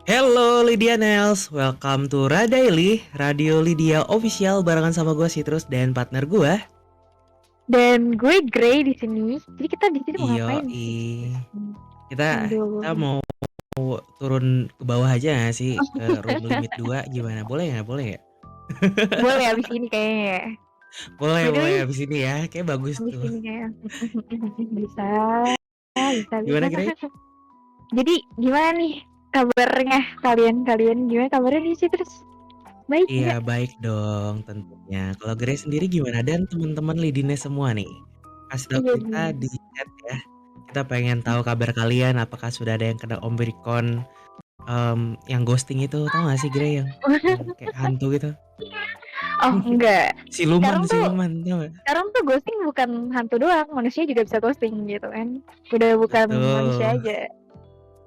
Hello Lydia Nels, welcome to Radaily, Radio Lydia Official barengan sama gue Citrus dan partner gue. Dan gue Grey di sini. Jadi kita di sini mau Iyo, ngapain sih? kita Aduh. mau turun ke bawah aja gak sih ke room limit 2 gimana? Boleh nggak? Boleh ya? Boleh abis ini kayaknya. Boleh, By the boleh way, abis ini ya, kayak bagus abis tuh. ini kayak bisa. Gimana Grey? Jadi gimana nih kabarnya kalian gimana kabarnya nih sih terus? Baik Iya nggak? baik dong tentunya. Kalau Grey sendiri gimana? Dan teman-teman Lidines semua nih, kasih tahu Iya kita nih. di chat ya. Kita pengen tahu kabar kalian, apakah sudah ada yang kena Omicron. Yang ghosting itu tau gak sih Grey yang kayak hantu gitu? Oh enggak. Siluman, Sekarang tuh siluman tau gak? sekarang tuh ghosting bukan hantu doang, manusia juga bisa ghosting gitu kan. Udah bukan manusia Betul. aja.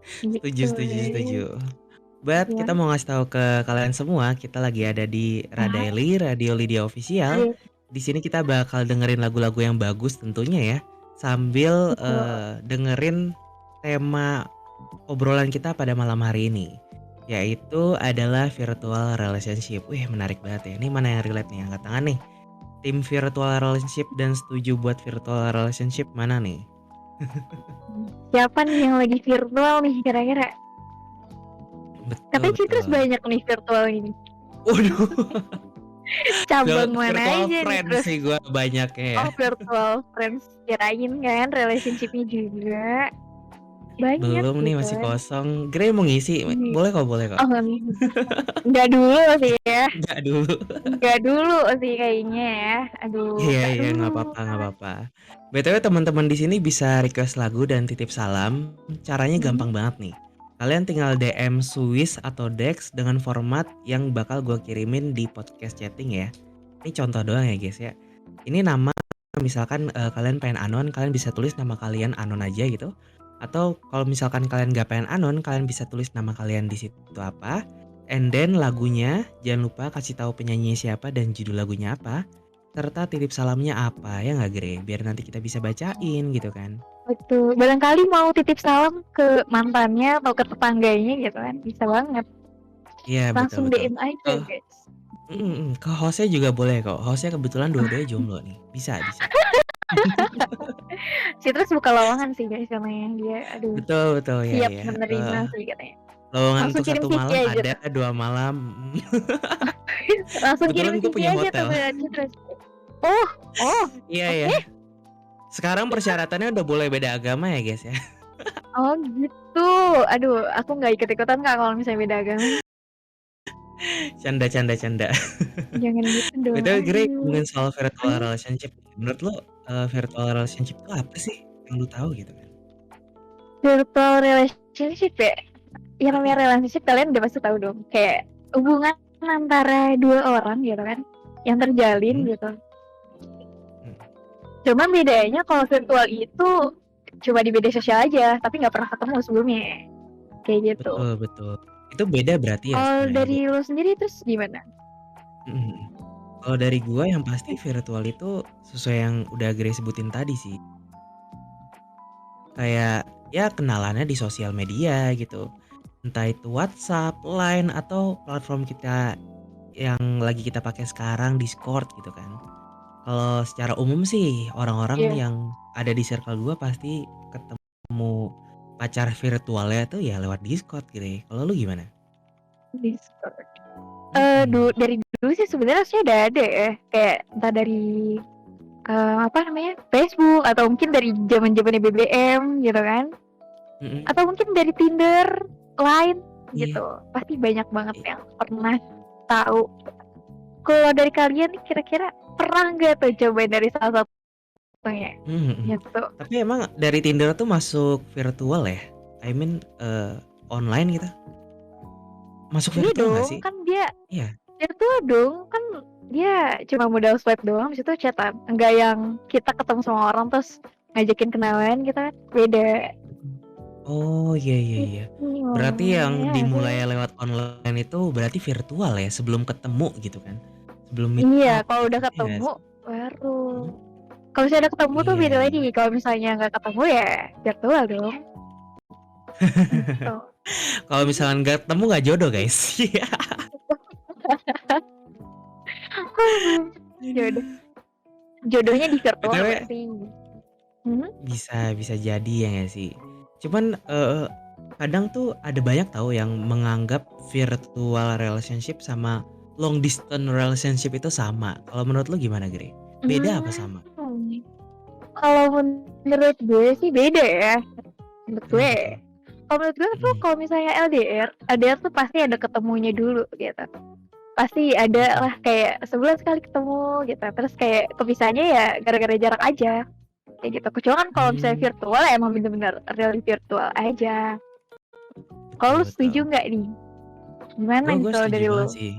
Setuju, Gitu. setuju, setuju. But kita Gimana? mau ngasih tahu ke kalian semua, kita lagi ada di Ah, Radaily, Radio Lydia Official. iya, Di sini kita bakal dengerin lagu-lagu yang bagus tentunya ya, sambil betul. dengerin tema obrolan kita pada malam hari ini, yaitu adalah virtual relationship. Wih, menarik banget ya. Ini mana yang relate nih? Angkat tangan nih. Tim virtual relationship dan setuju buat virtual relationship mana nih? Siapa nih yang lagi virtual nih kira-kira? Betul, Katanya Citrus betul. banyak nih virtual ini. Waduh, Cabang mana virtual aja nih friends terus? sih gue banyaknya ya. Oh, virtual friends, kirain kan relationshipnya juga banyak Belum nih, gitu masih kan. kosong. Grey mau ngisi? Ini Boleh kok, boleh kok. oh nggak dulu sih ya, Enggak dulu. nggak dulu sih kayaknya ya. Aduh, Iya, nggak iya, nggak dulu. apa-apa, nggak apa-apa. BTW teman-teman di sini bisa request lagu dan titip salam. Caranya Hmm, gampang banget nih. Kalian tinggal DM Swiss atau Dex dengan format yang bakal gue kirimin di podcast chatting ya. Ini contoh doang ya guys ya. Ini nama, misalkan kalian pengen anon, kalian bisa tulis nama kalian anon aja gitu. Atau kalau misalkan kalian gak pengen anon, kalian bisa tulis nama kalian di situ apa. And then lagunya jangan lupa kasih tahu penyanyi siapa dan judul lagunya apa. Serta titip salamnya apa ya nggak Gre? Biar nanti kita bisa bacain gitu kan. betul. Barangkali mau titip salam ke mantannya atau ke tetangganya gitu kan, bisa banget. Iya betul Langsung betul. DM aja Oh, guys. ke hostnya juga boleh kok. Hostnya kebetulan dua-duanya jomblo nih. Bisa bisa. Citrus buka lowongan sih guys katanya dia, aduh, Betul betul ya siap ya. menerima sih katanya. Lowongan Langsung untuk kirim satu CV malam aja ada, tuh. 2 malam. Langsung kirim Kebetulan gue CV punya aja tuh hotel. ke Citrus. Oh, oh, Iya ya. oke. Sekarang persyaratannya udah boleh beda agama ya guys ya. Oh gitu. Aduh, aku nggak ikut-ikutan Kak kalau misalnya beda agama. Canda canda canda. Jangan gitu dong. Betul Gre, Aduh. ngomongin soal virtual Hmm, relationship. Menurut lo virtual relationship itu apa sih yang lo tahu gitu kan? virtual relationship ya. Yang namanya relationship kalian udah pasti tahu dong. Kayak hubungan antara dua orang gitu kan, yang terjalin Hmm? gitu. Cuma bedanya kalau virtual itu cuma di media sosial aja, tapi nggak pernah ketemu sebelumnya. Kayak gitu. Betul betul. Itu beda berarti ya Kalau sebenarnya dari Gre? lo sendiri terus gimana? Mhm. Kalau dari gua yang pasti virtual itu sesuai yang udah Gre sebutin tadi sih. Kayak ya kenalannya di sosial media gitu. Entah itu WhatsApp, Line, atau platform kita yang lagi kita pakai sekarang Discord gitu kan. Kalau secara umum sih orang-orang Iya, yang ada di circle gua pasti ketemu pacar virtualnya tuh ya lewat Discord gitu ya. Kalau lu gimana? Discord. Mhm. Dari dulu sih sebenarnya sih udah ada ya, kayak entah dari apa namanya, Facebook atau mungkin dari zaman-zamannya BBM gitu kan, Mhm. atau mungkin dari Tinder, Line Iya. gitu. Pasti banyak banget i yang pernah tahu. Kalau dari kalian nih kira-kira pernah nggak tuh cobain dari salah satunya? mhm. Gitu. Tapi emang dari Tinder tuh masuk virtual ya? I mean, online gitu? Masuk Iya virtual nggak dong, sih? kan dia Iya? virtual dong, kan dia cuma modal swipe doang, habis itu chatan. Enggak yang kita ketemu sama orang terus ngajakin kenalan gitu kan, beda. Mhm. Oh, iya iya iya. Itu Berarti yang dimulai ya. lewat online itu berarti virtual ya, sebelum ketemu gitu kan? Sebelum meet Iya, up kalau gitu, udah iya nggak ketemu sih? baru. Mhm. Kalau misalnya udah ketemu tuh Iya beda lagi. iya. Kalau misalnya nggak ketemu ya virtual dong. Gitu. Kalau misalkan nggak ketemu nggak jodoh guys. Jodoh. Jodohnya di virtual BTW berarti. Hmm? bisa jadi ya nggak sih? Cuman kadang tuh ada banyak tahu yang menganggap virtual relationship sama long distance relationship itu sama. Kalau menurut lu gimana, Gre? Beda apa sama? Hmm. Kalau menurut gue sih beda ya. Menurut gue. Kenapa tuh? Kalau menurut gue tuh Mhm. kalau misalnya LDR tuh pasti ada ketemunya dulu gitu. Pasti ada Mhm. lah kayak sebulan sekali ketemu gitu. Terus kayak kepisahnya ya gara-gara jarak aja. Kayak gitu. Kecuali kan kalau misalnya Mmm, virtual ya emang bener-bener real virtual aja. Kalau betul lu betul. setuju nggak nih? Gimana nih Gue kalau setuju dari banget lu? sih.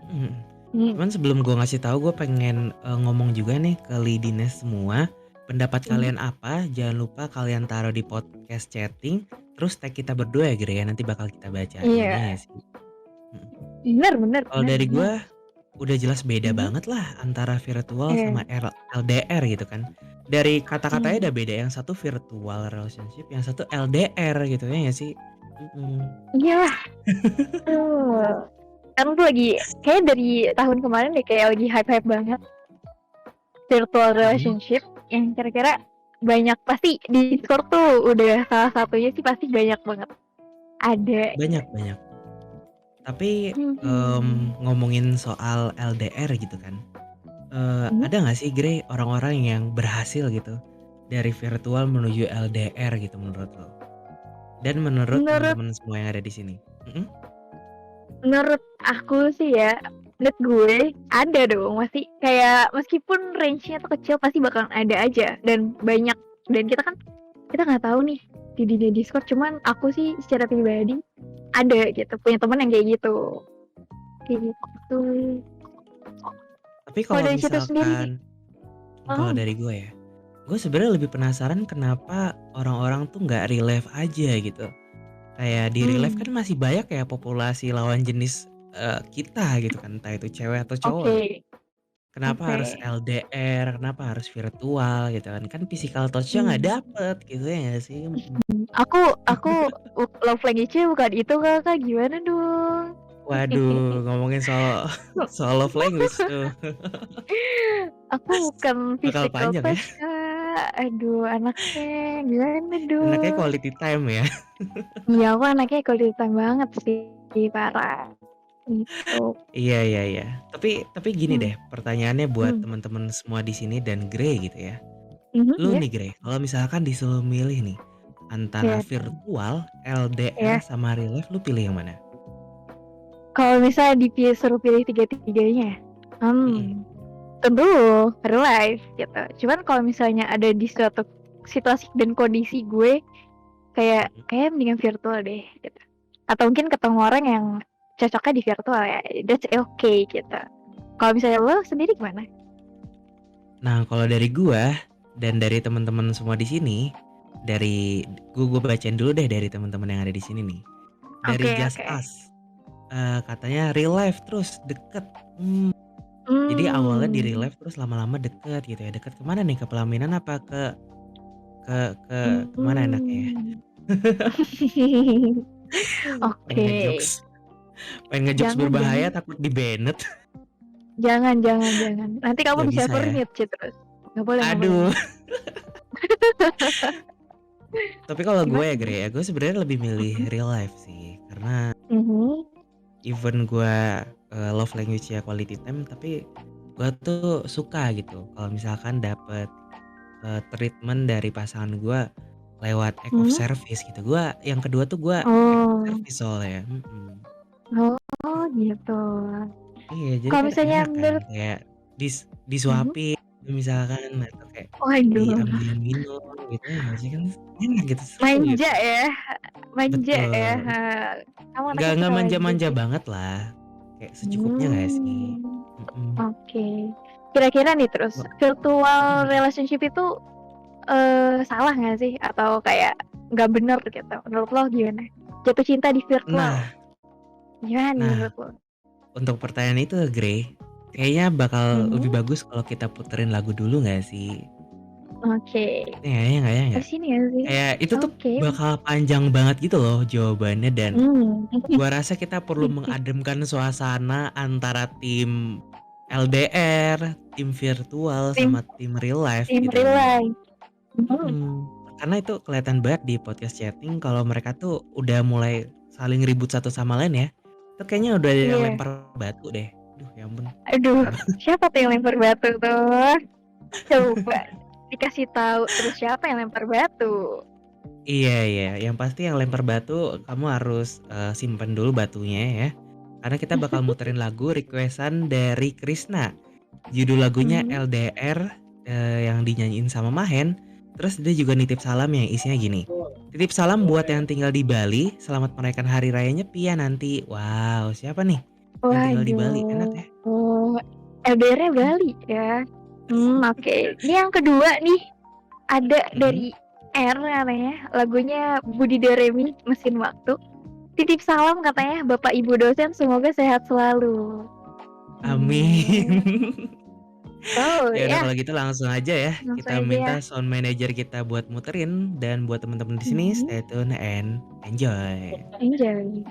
Mhm. Hmm. Cuman sebelum gue ngasih tahu, gue pengen ngomong juga nih ke lidines semua. Pendapat Hmm. kalian apa? Jangan lupa kalian taruh di podcast chatting. Terus tag kita berdua ya, Gre ya. Nanti bakal kita bacain ya Iya, nggak sih? Mhm. bener bener Kalau bener dari bener. gue udah jelas beda Mhm. banget lah antara virtual sama Iya. LDR gitu kan. Dari kata-katanya Hmm. udah beda, yang satu virtual relationship, yang satu LDR gitu ya nggak sih? Mhm. Iya lah. Kan tuh lagi kayak dari tahun kemarin deh kayak lagi hype-hype banget virtual Mhm. relationship yang kira-kira banyak pasti di Discord tuh udah salah satunya sih pasti banyak banget ada gitu. Banyak banyak. Tapi Hmm. ngomongin soal LDR gitu kan. Hmm. Ada nggak sih Gre orang-orang yang berhasil gitu dari virtual menuju LDR gitu menurut lo? Dan menurut Menurut teman-teman semua yang ada di sini? Mhm. menurut aku sih ya, menurut gue ada dong masih kayak meskipun range-nya tuh kecil pasti bakalan ada aja dan banyak dan kita nggak tahu nih di dunia Discord cuman aku sih secara pribadi ada gitu punya teman yang kayak gitu Tapi kalau kalau dari situ sendiri nih. misalkan kalau Oh, dari gue ya, gue sebenarnya lebih penasaran kenapa orang-orang tuh nggak real life aja gitu. Kayak di real life kan hmm, masih banyak ya populasi lawan jenis kita gitu kan, entah itu cewek atau cowok oke gitu. Kenapa oke. harus LDR, kenapa harus virtual gitu kan, kan physical touch-nya nggak Hmm. dapet gitu ya nggak sih? Mhm. Aku love language-nya bukan itu kakak gimana dong. Waduh, ngomongin soal soal love language tuh Aku bukan bakal physical panjang ya. touch kak, aduh anaknya gimana Anaknya dong. quality time ya. Iya aku anaknya egoistan banget sih parah gitu. Iya iya iya. Tapi gini Hmm. deh, pertanyaannya buat Hmm. teman-teman semua di sini dan Grey gitu ya. Mhm, Lu ya nih Grey, kalau misalkan disuruh milih nih antara ya virtual, LDR ya. sama real life, lu pilih yang mana? Kalau misalnya suruh pilih tiga-tiganya, Mhm. tentu real life gitu. Cuman kalau misalnya ada di suatu situasi dan kondisi gue Mhm. kayak mendingan virtual deh gitu. Atau mungkin ketemu orang yang cocoknya di virtual ya. That's okay gitu. Kalau misalnya lo sendiri gimana? Nah, kalau dari gua dan dari teman-teman semua di sini, dari gua bacain dulu deh dari teman-teman yang ada di sini nih. Dari Oke Just oke. Us, katanya real life terus deket. Mmm, jadi awalnya di real Hmm. life terus lama-lama deket gitu ya. Deket kemana nih? Ke pelaminan apa ke mana enaknya ya? Hmm. Pengen Oke. ngejokes pengen ngejokes Jangan berbahaya jangan takut di-banned. jangan. Nanti kamu Nggak di bisa server ya? mute sih terus. Nggak boleh. Aduh. Tapi kalau gue Gimana ya gimana? Gre ya, gue sebenarnya lebih milih Mhm. real life sih. Karena Mhm. even gue love language-nya quality time, tapi gue tuh suka gitu kalau misalkan dapet treatment dari pasangan gue lewat act of Mhm. service gitu. Gue yang kedua tuh gue act of Oh. service soalnya. Mhm. Oh gitu. Iya, jadi Kalau kan misalnya enak kan menurut kayak mhm. disuapin misalkan atau kayak Waduh, diambilin minum gitu ya nggak sih, kan enak gitu, seru manja gitu. ya, manja ya. Betul. Kamu anaknya Nggak suka manja manja-manja sih. banget lah, kayak secukupnya nggak sih? Hmm. Mhm. Oke. Kira-kira nih terus Wah, virtual mhm. relationship itu salah nggak sih? Atau kayak nggak bener gitu? Menurut lo gimana? Jatuh cinta di virtual, Nah gimana nih nah, menurut lo? untuk pertanyaan itu Grey, kayaknya bakal lebih Mhm. bagus kalau kita puterin lagu dulu nggak sih? Oke. Ya Di nggak? sini ya sih? Kayak itu tuh Oke. bakal panjang banget gitu loh jawabannya dan Mmm. gua rasa kita perlu mengademkan suasana antara tim LDR, tim virtual, Tim sama tim real life tim gitu real kan. life. Mhm. Karena itu kelihatan banget di podcast chatting kalau mereka tuh udah mulai saling ribut satu sama lain ya. Itu kayaknya udah ada yang Iya. lempar batu deh. Aduh ya ampun, Aduh, serem banget. siapa tuh yang lempar batu tuh? Coba dikasih tahu, terus siapa yang lempar batu? Iya iya, yang pasti yang lempar batu kamu harus, simpen dulu batunya ya. Karena kita bakal muterin lagu request-an dari Krisna. Judul lagunya Mhm. LDR, yang dinyanyiin sama Mahen. Terus dia juga nitip salam yang isinya gini, "Titip salam buat yang tinggal di Bali, selamat merayakan hari raya Nyepi ya nanti." Wow, siapa nih yang tinggal di Bali? Enak Waduh, ya? LDR-nya Bali ya? Oke. Ini yang kedua nih, ada Mhm. dari R katanya, lagunya Budi Doremi, Mesin Waktu. Titip salam katanya Bapak Ibu dosen semoga sehat selalu. Mmm. Amin. Oh Ya udah ya, kalau gitu langsung aja ya, langsung kita aja ya. minta sound manager kita buat muterin dan buat teman-teman di sini Mhm. stay tune and enjoy. Enjoy.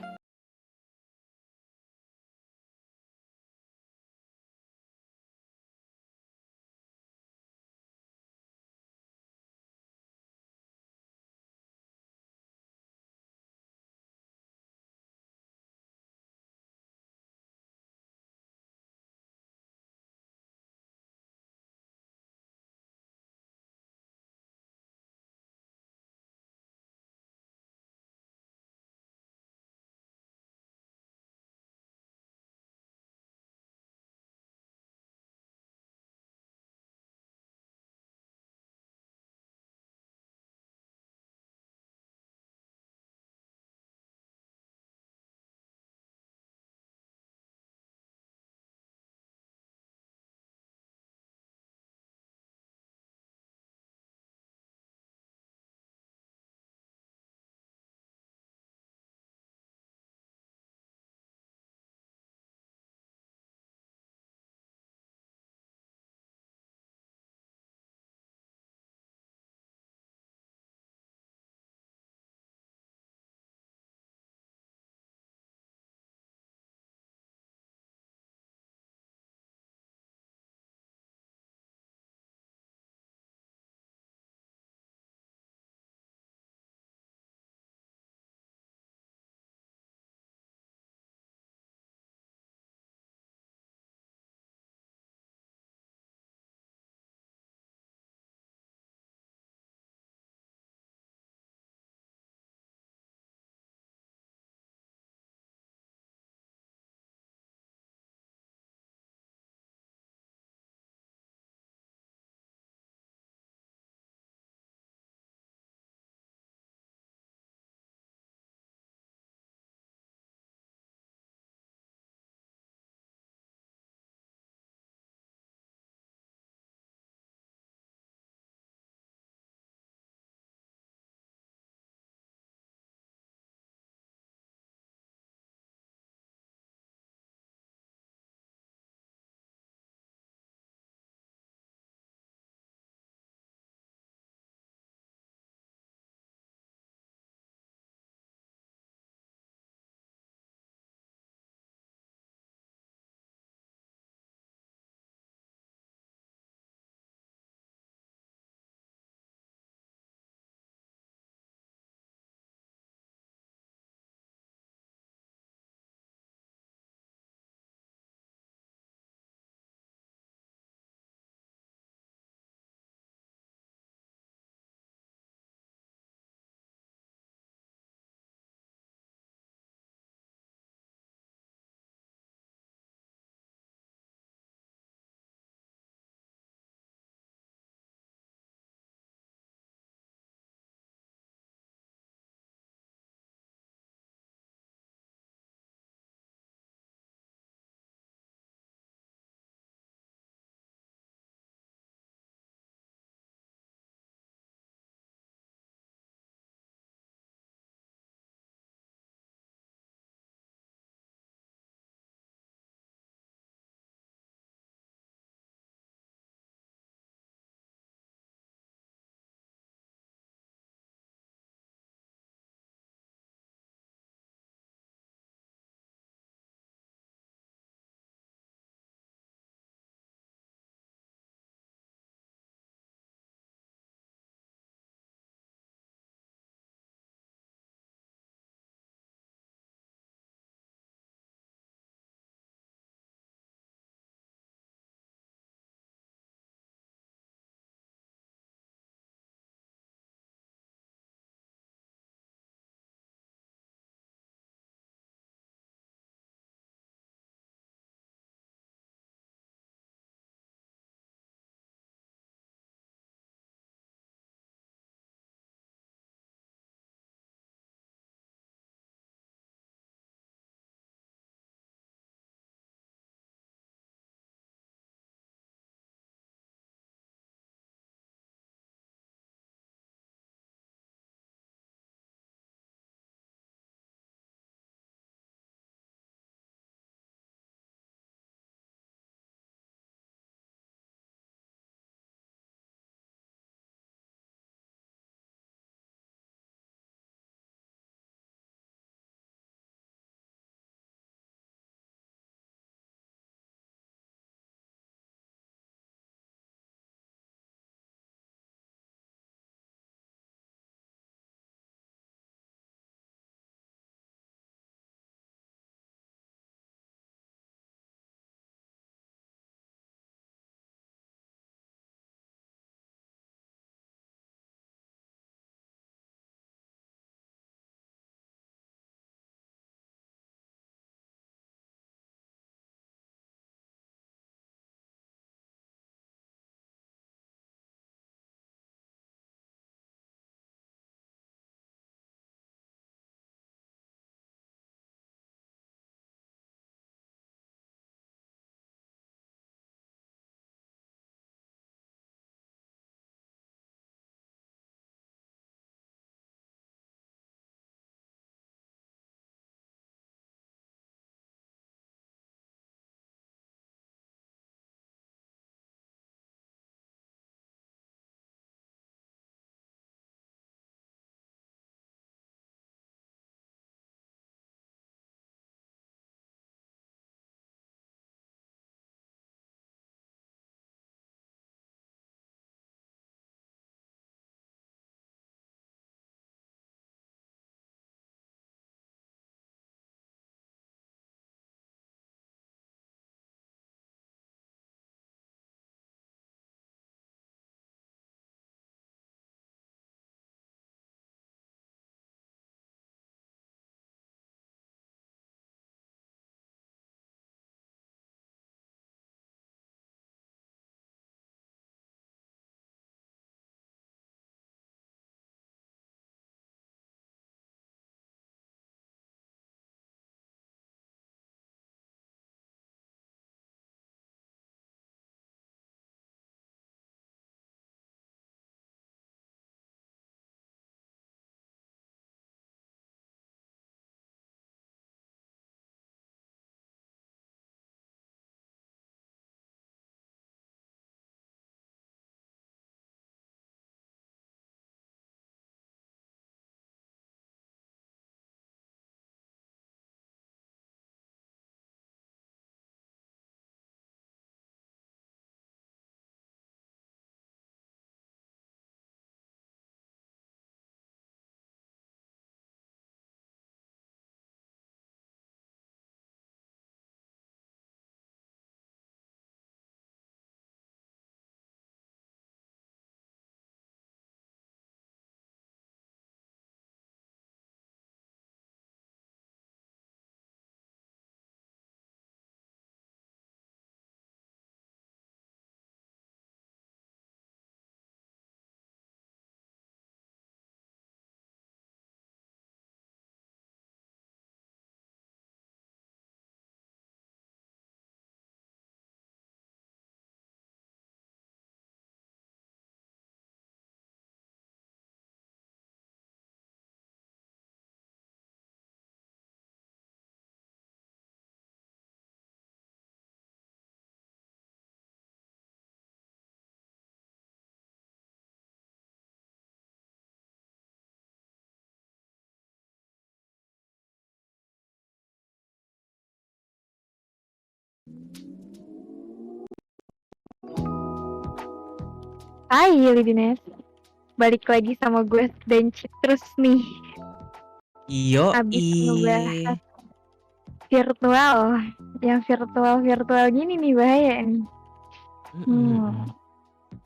Hai Lidines, balik lagi sama gue dan terus nih, Yoi. abis ngebahas virtual, yang virtual gini nih bahaya nih. Mm-mm, mm.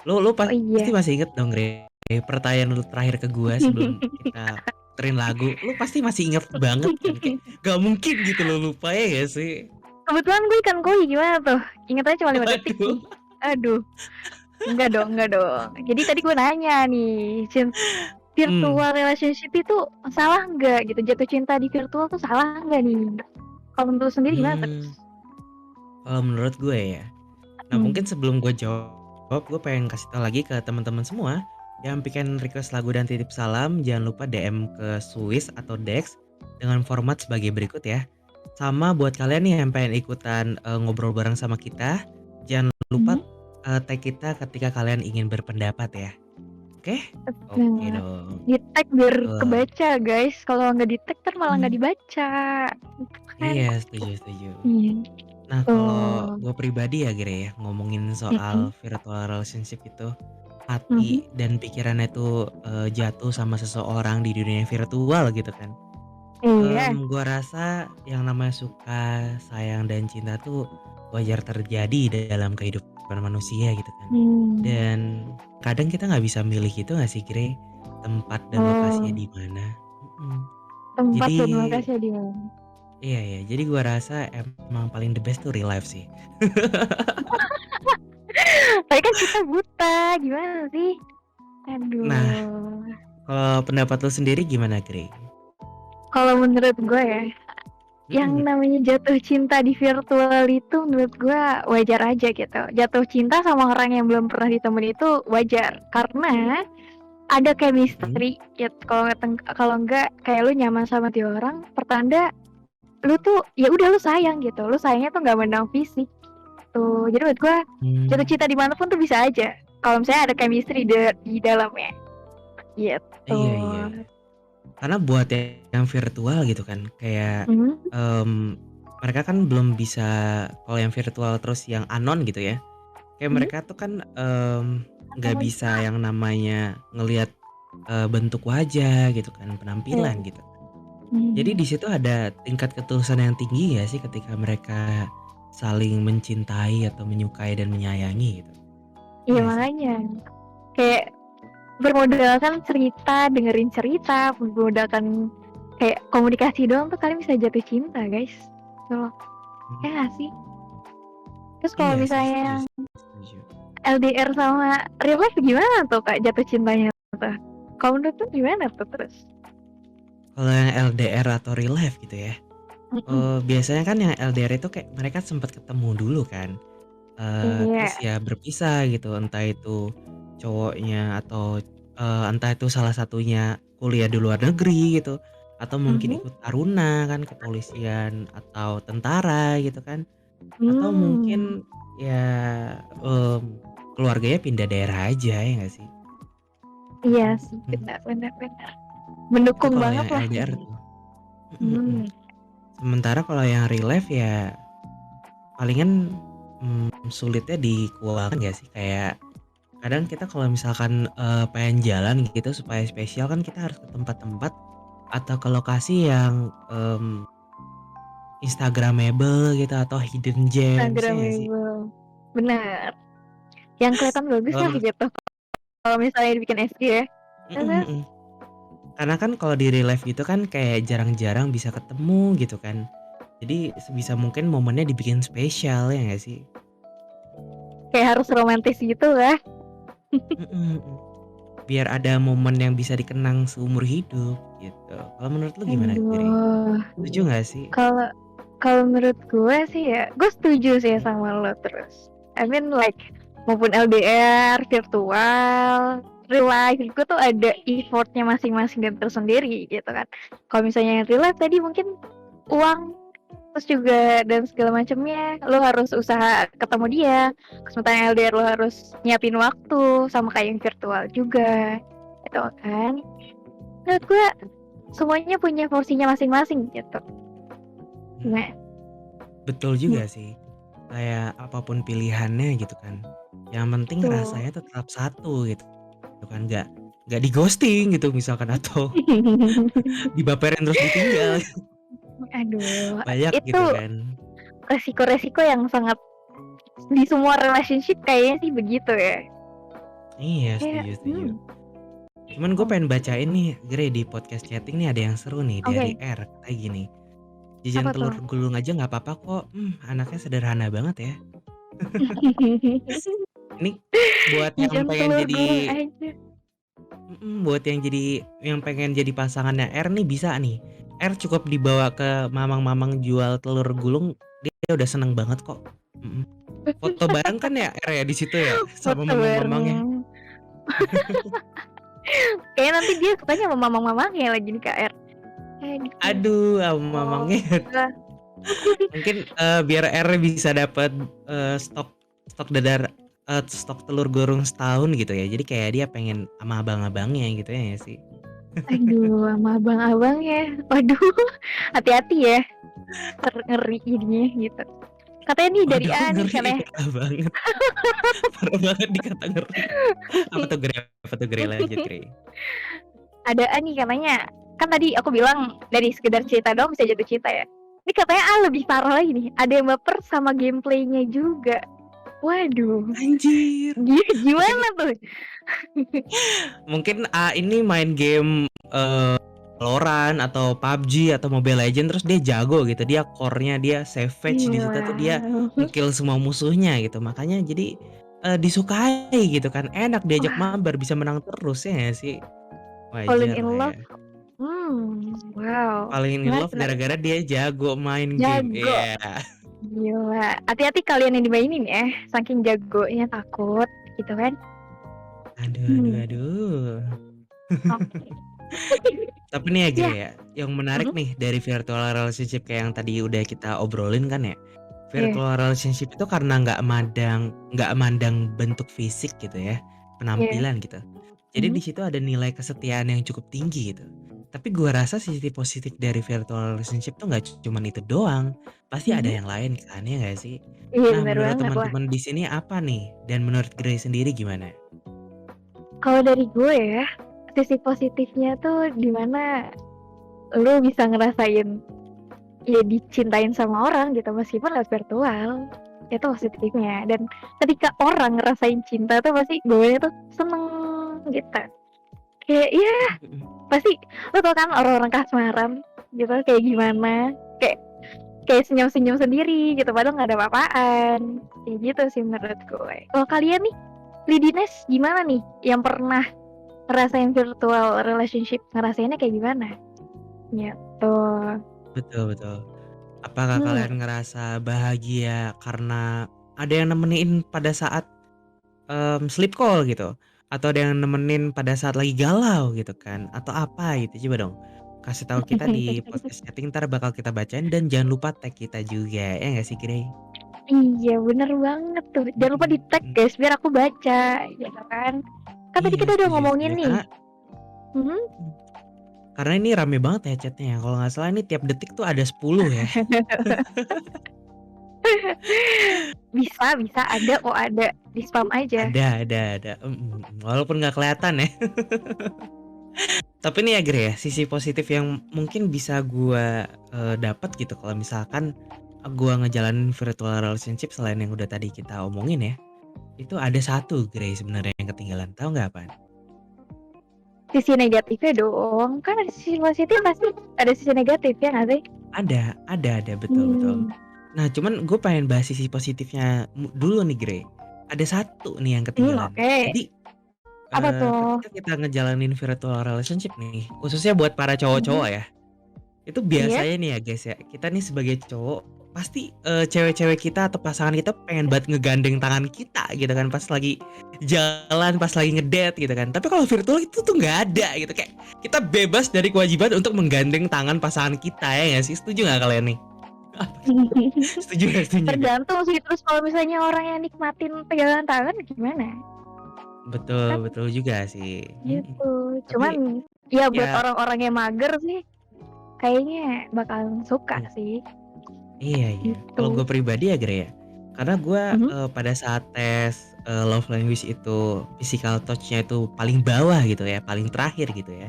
Lu Oh pasti iya. masih inget dong, Gre, pertanyaan lu terakhir ke gua sebelum kita puterin lagu. Lu pasti masih inget banget kan? Kayak gak mungkin gitu lo lupa ya gak sih? Kebetulan gue ikan koi gimana tuh? Ingat aja cuma 5 detik Waduh. nih. Aduh, enggak dong. Jadi tadi gue nanya nih, Hmm. virtual relationship itu salah nggak gitu? Jatuh cinta di virtual tuh salah nggak nih? Kalau menurut lu sendiri gimana terus? Hmm. Kalau menurut gue ya. Nah, Hmm. mungkin sebelum gue jawab, gue pengen kasih tau lagi ke teman-teman semua yang bikin request lagu dan titip salam, jangan lupa DM ke Swiss atau Dex dengan format sebagai berikut ya. Sama buat kalian nih yang pengen ikutan ngobrol bareng sama kita, jangan lupa Hmm. tag kita ketika kalian ingin berpendapat ya. Oke? Oke Nah, dong. di tag biar Betul. kebaca guys. Kalau nggak di tag kan malah nggak Hmm. dibaca. Itu kan. Iya, setuju. Iya. Nah, kalau Tuh. gue pribadi ya Gire ya, ngomongin soal Mm-mm. virtual relationship itu, hati Mhm. dan pikirannya tuh jatuh sama seseorang di dunia virtual gitu kan. Iya. Gua rasa yang namanya suka, sayang dan cinta tuh wajar terjadi dalam kehidupan manusia gitu kan. Hmm. Dan kadang kita nggak bisa milih gitu nggak sih Gire, tempat dan lokasinya Oh, di mana. Mm-mm. tempat Jadi dan lokasinya di mana? iya, jadi gua rasa emang paling the best tuh real life sih. Tapi kan kita buta, gimana sih? Nah, Aduh. kalau pendapat lu sendiri gimana, Gre? Kalau menurut gue ya, yang Mm-mm. namanya jatuh cinta di virtual itu menurut gue wajar aja gitu. Jatuh cinta sama orang yang belum pernah ditemuin itu wajar karena ada Mm. chemistry ya. Kalau enggak kayak lu nyaman sama dia orang, pertanda lu tuh ya udah lu sayang gitu. Lu sayangnya tuh nggak mandang fisik tuh. Jadi menurut gue jatuh Hmm, cinta dimanapun tuh bisa aja. Kalau misalnya ada chemistry di dalamnya gitu. iya. Karena buat yang virtual gitu kan, kayak Hmm. mereka kan belum bisa kalau yang virtual terus yang anon gitu ya. Kayak Hmm. mereka tuh kan nggak bisa yang namanya ngelihat bentuk wajah gitu kan, Eh, penampilan gitu. Jadi hmm. di situ ada tingkat ketulusan yang tinggi ya sih ketika mereka saling mencintai atau menyukai dan menyayangi gitu. Iya Iya nggak sih? makanya kayak bermodalkan cerita, dengerin cerita, bermodalkan kayak komunikasi doang tuh kalian bisa jatuh cinta guys. Tuh, ya Hmm, gak sih? Terus kalau iya sih, misalnya setuju. LDR sama real life gimana tuh kak jatuh cintanya tuh? Kalau menurut tuh gimana tuh terus? Kalau yang LDR atau real life gitu ya. Mm-mm. Biasanya kan yang LDR itu kayak mereka sempat ketemu dulu kan. Terus Iya. ya berpisah gitu, entah itu cowoknya atau entah itu salah satunya kuliah di luar negeri gitu, atau mungkin Mhm. ikut taruna kan, kepolisian atau tentara gitu kan, atau Hmm. mungkin ya keluarganya pindah daerah aja ya nggak sih? Iya sih, Mhm. benar. Itu Mendukung kalau banget yang lah LDR ini. tuh. Mhm, mhm. Hmm. Sementara kalau yang real life ya palingan sulitnya di keuangan nggak sih? Kayak kadang kita kalau misalkan pengen jalan gitu supaya spesial kan kita harus ke tempat-tempat atau ke lokasi yang instagramable gitu atau hidden gems ya nggak sih? Instagramable. Benar. Yang kelihatan bagus Kalau lah menurut gitu. Kalau misalnya dibikin SD ya. mhm, Terus mhm. Karena kan kalau di real life gitu kan kayak jarang-jarang bisa ketemu gitu kan. Jadi sebisa mungkin momennya dibikin spesial ya nggak sih? kayak harus romantis gitu lah. Mhm, mhm. Biar ada momen yang bisa dikenang seumur hidup gitu. Kalau menurut lu gimana, Giri? Aduh. Setuju nggak sih? Kalau kalau menurut gue sih ya, gue setuju sih sama lo terus. I mean like maupun LDR, virtual, real life, gue tuh ada effortnya masing-masing dan tersendiri gitu kan. Kalau misalnya yang real life tadi mungkin uang terus juga dan segala macamnya lo harus usaha ketemu dia. Sementara LDR lo harus nyiapin waktu sama kayak yang virtual juga, gitu kan. Menurut gue semuanya punya porsinya masing-masing gitu. Hmm, Nah, betul juga sih. kayak apapun pilihannya gitu kan, yang penting Betul. rasanya tetap satu gitu kan, nggak di-ghosting gitu misalkan atau dibaperin terus ditinggal, Aduh, banyak itu gitu kan. resiko-resiko yang sangat di semua relationship kayaknya sih begitu ya. Iya, Kayak setuju setuju. Cuman gue oh, pengen bacain nih, Gre, di podcast chatting nih ada yang seru nih dari oke, R, kayak gini, "Jajan apa telur tuh? gulung aja nggak apa-apa kok, anaknya sederhana banget ya." Ini buat yang Jajan pengen telur gulung jadi aja. buat yang pengen jadi pasangannya R nih bisa nih. R cukup dibawa ke mamang-mamang jual telur gulung, dia udah seneng banget kok. Mhm. Foto bareng kan ya R ya di situ ya sama Foto mamang-mamangnya. bareng. Kayaknya nanti dia sukanya sama mamang-mamangnya lagi nih, Kak R. Aduh. Aduh, sama Oh, mamangnya. Mungkin, biar R bisa dapat, stok stok dadar stok telur gulung setahun gitu ya. Jadi kayak dia pengen sama abang-abangnya gitu ya nggak sih? aduh, sama abang-abangnya. Waduh, hati-hati ya, ngeri jadinya gitu. Katanya nih dari Waduh, A kok nih ngeri? katanya. Parah banget. Parah banget dikata ngeri. Apa tuh Gre? Lanjut Gre. Ada A nih katanya. Kan tadi aku bilang dari sekedar cerita doang bisa jatuh cinta ya. Ini katanya A lebih parah lagi nih. Ada yang baper sama gameplaynya juga. Waduh, Anjir. Mungkin gimana tuh? mungkin ini main game, Valorant atau PUBG atau Mobile Legends terus dia jago gitu. Dia core-nya dia savage di situ tuh dia Gila. nge-kill semua musuhnya gitu. Makanya jadi, disukai gitu kan. Enak diajak Wah, mabar bisa menang terus ya nggak sih? falling Wajar in lah ya. love. Wow. Paling in Menarik, love menarik. gara-gara dia jago main game. Jago. Iya. Gila. Hati-hati kalian yang dimainin ya. Saking jagonya takut gitu kan. Aduh aduh Hmm. aduh. Oke. Tapi nih ya Ya. Gre ya, yang menarik Mhm. nih dari virtual relationship kayak yang tadi udah kita obrolin kan ya. Iya. Virtual relationship itu karena nggak mandang bentuk fisik gitu ya, Iya. penampilan gitu. Jadi Mhm. di situ ada nilai kesetiaan yang cukup tinggi gitu. Tapi gua rasa sisi positif dari virtual relationship tuh nggak cuman itu doang, pasti ada Mhm. yang lain kan, ya nggak sih? Iya Nah benar menurut banget lah. teman-teman di sini apa nih? Dan menurut Gray sendiri gimana? Kalau dari gue ya, sisi positifnya tuh di mana lu bisa ngerasain ya dicintain sama orang gitu meskipun lewat virtual. Itu positifnya dan ketika orang ngerasain cinta tuh pasti gue tuh seneng gitu. Kayak ya Mhm. pasti lu tau kan orang-orang kasmaran gitu kayak gimana. Kayak kayak senyum-senyum sendiri gitu padahal nggak ada apa-apaan. Kayak gitu sih menurut gue. Kalau kalian nih, Lidines gimana nih yang pernah ngerasain virtual relationship ngerasainnya kayak gimana? Gitu. Betul betul. Apakah Hmm, kalian ngerasa bahagia karena ada yang nemenin pada saat, sleep call gitu? Atau ada yang nemenin pada saat lagi galau gitu kan? Atau apa gitu? Coba dong kasih tahu kita di podcast chatting entar bakal kita bacain dan jangan lupa tag kita juga, ya nggak sih, Grey? iya bener banget tuh. Jangan lupa di Mhm tag mhm. guys biar aku baca, gitu kan. Kan tadi Iya, kita udah setuju ngomongin setuju. nih. Karena Mhm. mhm, karena ini rame banget ya chat-nya ya, kalau nggak salah ini tiap detik tuh ada 10 ya. Bisa, bisa ada kok ada. Di spam aja. Ada, walaupun nggak kelihatan ya. Tapi nih ya Gre ya, sisi positif yang mungkin bisa gua, dapat gitu kalau misalkan, gua ngejalanin virtual relationship selain yang udah tadi kita omongin ya, itu ada satu Gre sebenarnya yang ketinggalan, tahu nggak apaan? Sisi negatifnya dong. Kan ada sisi positif pasti ada sisi negatif ya nggak sih? Ada, betul betul. Hmm. Nah cuman gue pengen bahas sisi positifnya dulu nih Gre, ada satu nih yang ketinggalan. Oke. Jadi, Apa tuh? ketika kita ngejalanin virtual relationship nih, khususnya buat para cowok-cowok Mhm. ya. Itu Iya. biasanya nih ya guys ya, kita nih sebagai cowok pasti, cewek-cewek kita atau pasangan kita pengen banget ngegandeng tangan kita gitu kan pas lagi jalan, pas lagi ngedate gitu kan. Tapi kalau virtual itu tuh nggak ada gitu, kayak kita bebas dari kewajiban untuk menggandeng tangan pasangan kita, ya nggak sih? Setuju nggak kalian nih? Apa setuju nggak setuju nggak? Tergantung sih terus kalau misalnya orang yang nikmatin pegangan tangan gimana? Betul Kan betul juga sih, gitu. Cuman Tapi ya buat ya orang-orang yang mager sih kayaknya bakalan suka mhm, sih iya iya. Kalau gitu. gue pribadi ya Gre ya, Karena gue Mhm. pada saat tes, love language itu physical touch-nya itu paling bawah gitu ya, paling terakhir gitu ya.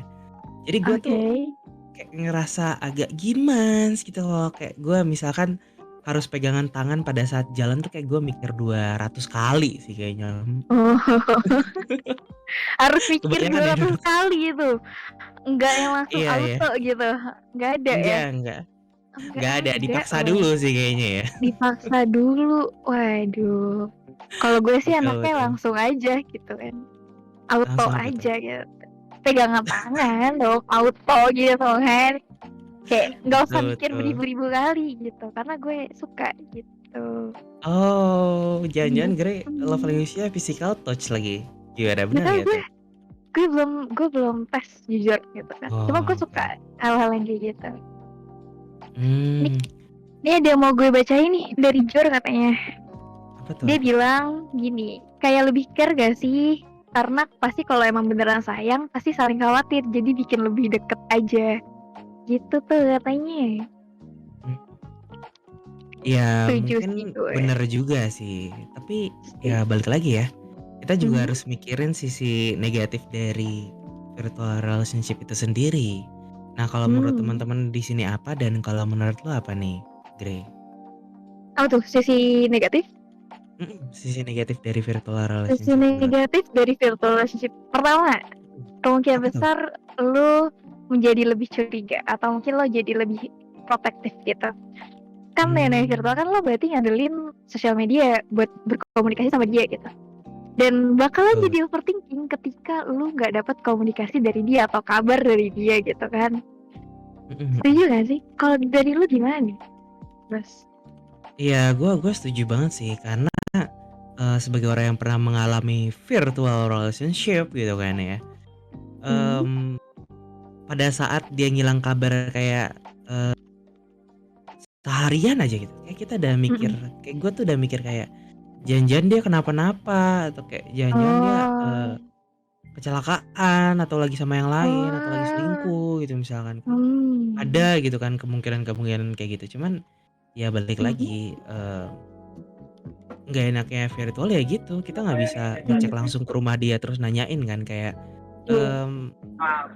Jadi gue tuh Oke. kayak ngerasa agak gimans gitu loh, kayak gue misalkan harus pegangan tangan pada saat jalan tuh kayak gue mikir 200 kali sih kayaknya. Oh, harus mikir Kebanyakan ya 200 kali itu, enggak yang langsung iya iya. auto gitu, nggak ada ya? Enggak, Nggak enggak ada, ada, dipaksa wah, dulu sih kayaknya ya. dipaksa dulu, waduh. Kalau gue sih Betul anaknya betul. langsung aja gitu kan, auto Langsung apa tuh? aja gitu, pegangan tangan dong, auto gitu kan, kayak nggak usah Betul mikir betul. beribu-ribu kali gitu, karena gue suka gitu. Oh, jangan-jangan Grey love Mhm. language-nya physical touch lagi? Gimana, Nggak bener tahu nggak gue tuh? gue belum tes jujur gitu kan, cuma gue Oh, oke. suka hal-hal yang kayak gitu. Nih, Mmm, ini ada yang mau gue bacain nih dari Jor katanya. apa tuh Dia apa tuh? bilang gini, kayak lebih care gak sih? Karena pasti kalau emang beneran sayang, pasti saling khawatir, jadi bikin lebih deket aja. Gitu tuh katanya. Mmm, ya Setuju sih mungkin gue. bener juga sih, tapi ya Setuju. balik lagi ya, kita juga Mhm. harus mikirin sisi negatif dari virtual relationship itu sendiri. Nah, kalau menurut Hmm. teman-teman di sini apa dan kalau menurut lo apa nih, Grey? Apa tuh sisi negatif? Sisi negatif dari virtual Sisi relationship menurut negatif dari virtual relationship. Pertama, mhm, kemungkinan apa tuh? besar lu menjadi lebih curiga atau mungkin lo jadi lebih protektif gitu. Kan nenek virtual Mmm, kan lo berarti ngandelin sosial media buat berkomunikasi sama dia gitu. Dan bakalan betul jadi overthinking ketika lu nggak dapat komunikasi dari dia atau kabar dari dia gitu kan. mhm mhm. Setuju gak sih? Kalau dari lu gimana nih, Mas? Iya, gua setuju banget sih karena, sebagai orang yang pernah mengalami virtual relationship gitu kan ya, Hmm. mmm, pada saat dia ngilang kabar kayak, seharian aja gitu, kayak kita udah mikir Mm-mm. kayak gue tuh udah mikir kayak, jangan-jangan dia kenapa-napa atau kayak jangan-jangan dia, Oh, kecelakaan atau lagi sama yang lain atau lagi oh, selingkuh gitu misalkan kan. hmm, Ada gitu kan kemungkinan-kemungkinan kayak gitu, cuman ya balik mhm, lagi, nggak enaknya virtual ya gitu, kita nggak bisa ngecek mhm. langsung ke rumah dia terus nanyain kan kayak, mmm,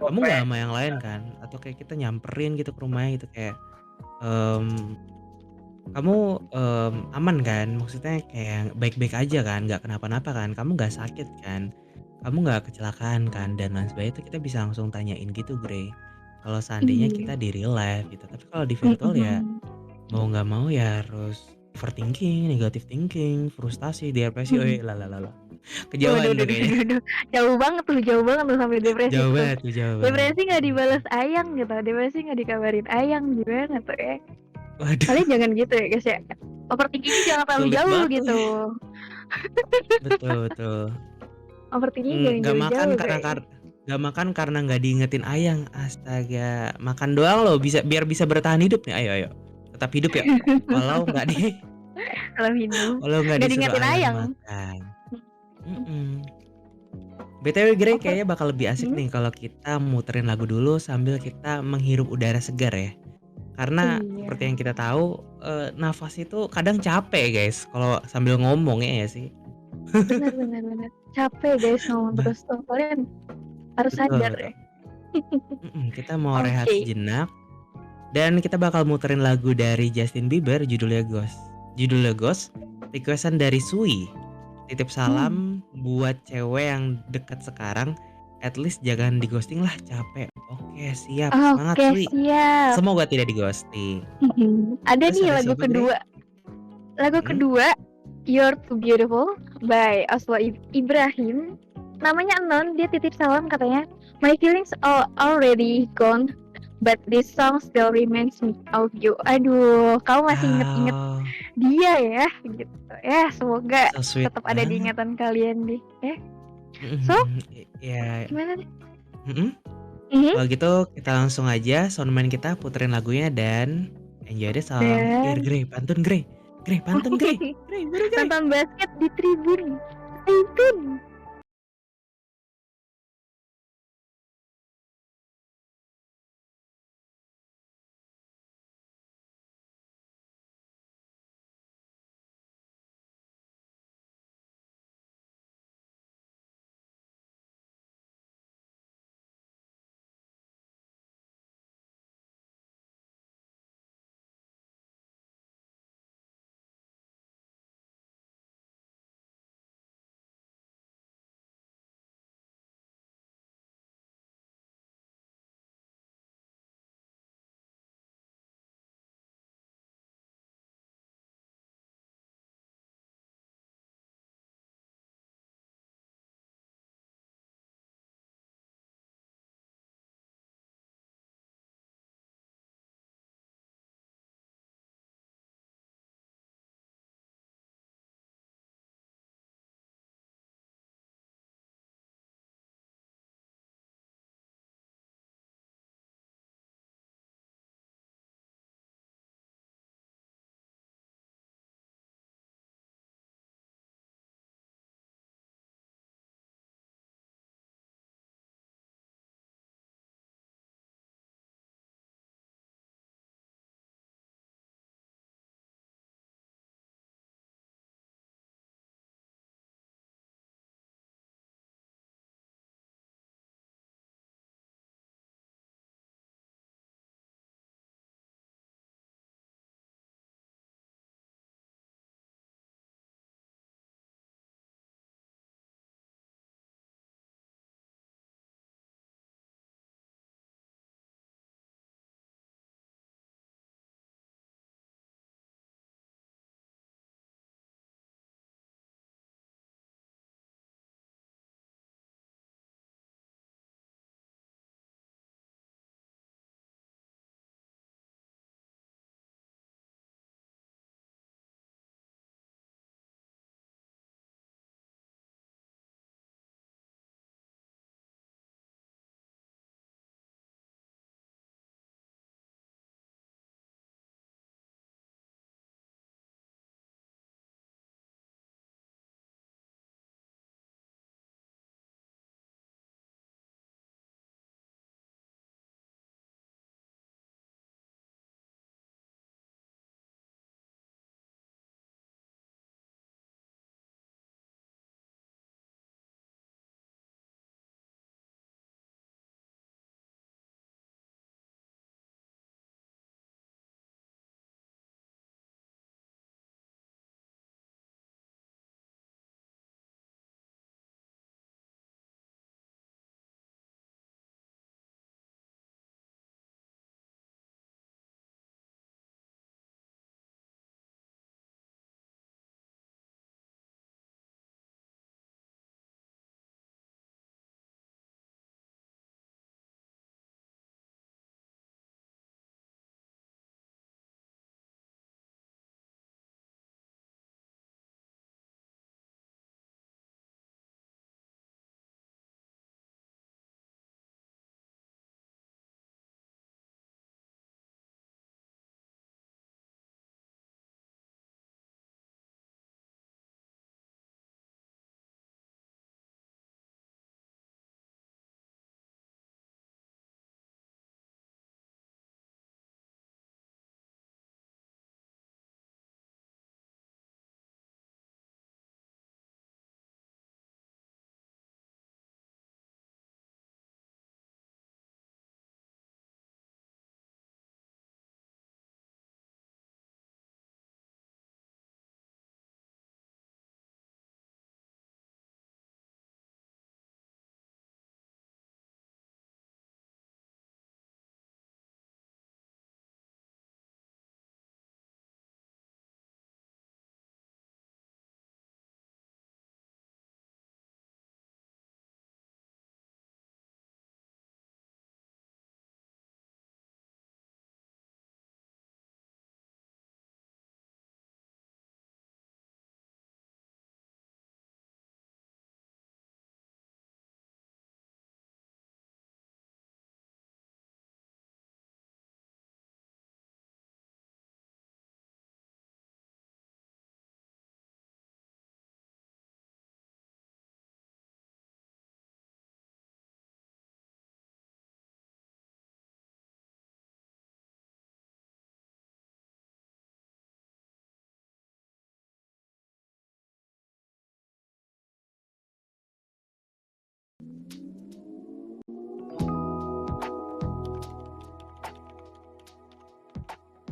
"Kamu nggak sama yang lain kan?" Atau kayak kita nyamperin gitu ke rumahnya gitu kayak, mmm, "Kamu, aman kan? Maksudnya kayak baik-baik aja kan? Nggak kenapa-napa kan? Kamu nggak sakit kan? Kamu nggak kecelakaan kan?" Dan lain sebagainya itu kita bisa langsung tanyain gitu, Grey. Kalau seandainya Iya, kita di real life gitu, tapi kalau di virtual ya mhm. mau nggak mau ya harus overthinking, negative thinking, frustasi, depresi, Mhm. Waduh, kejauhan tuh waduh, kayaknya. waduh, waduh, jauh banget tuh sampai depresi Jauh tuh. banget tuh, jauh banget. Depresi nggak dibales ayang gitu, depresi nggak dikabarin ayang, gimana tuh ya? Waduh, Kalian jangan gitu ya guys ya. Overthinkingnya jangan terlalu sulit jauh banget tuh. gitu. Betul betul. Overthinkingnya jangan Nggak makan jauh-jauh karena guys. nggak makan karena nggak diingetin ayang, astaga. Makan doang loh biar bisa bertahan hidup nih, ayo ayo. Tetap hidup ya, walau nggak di Kalau minum walau nggak nggak disuruh diingetin ayang ayang. makan. Mhm. BTW Grey Over kayaknya bakal lebih asik hmm? nih kalau kita muterin lagu dulu sambil kita menghirup udara segar ya. Karena Iya, seperti yang kita tahu, nafas itu kadang capek guys kalau sambil ngomong, ya nggak sih? benar benar benar. Capek guys ngomong Bah terus tuh. Kalian harus betul sadar betul. ya. Kita mau rehat Oke. sejenak dan kita bakal muterin lagu dari Justin Bieber judulnya Ghost. Judulnya Ghost, requestan dari Sui. Titip Hmm. salam buat cewek yang deket sekarang, at least jangan di-ghosting lah, capek. Oke, siap, semangat Oke, Sui. siap. Semoga tidak di-ghosting. Ada Terus nih ada lagu siapa Grey? kedua. Lagu Mhm. kedua You're Too Beautiful by Aswa Ibrahim. Namanya Anon, dia titip salam katanya. My feelings are already gone, but this song still reminds me of you. Aduh, kamu masih inget-inget Oh, dia ya, gitu. Ya, semoga so sweet tetap ada di banget. ingatan kalian deh. Ya, Mhm so mhm. Ya, gimana nih? mhm. Mhm. Kalau gitu kita langsung aja soundman kita puterin lagunya dan enjoy deh sama Grey Dan Grey, pantun Grey. Grey, pantun Grey. Grey, buru Grey. nonton basket di tribun. Tribun.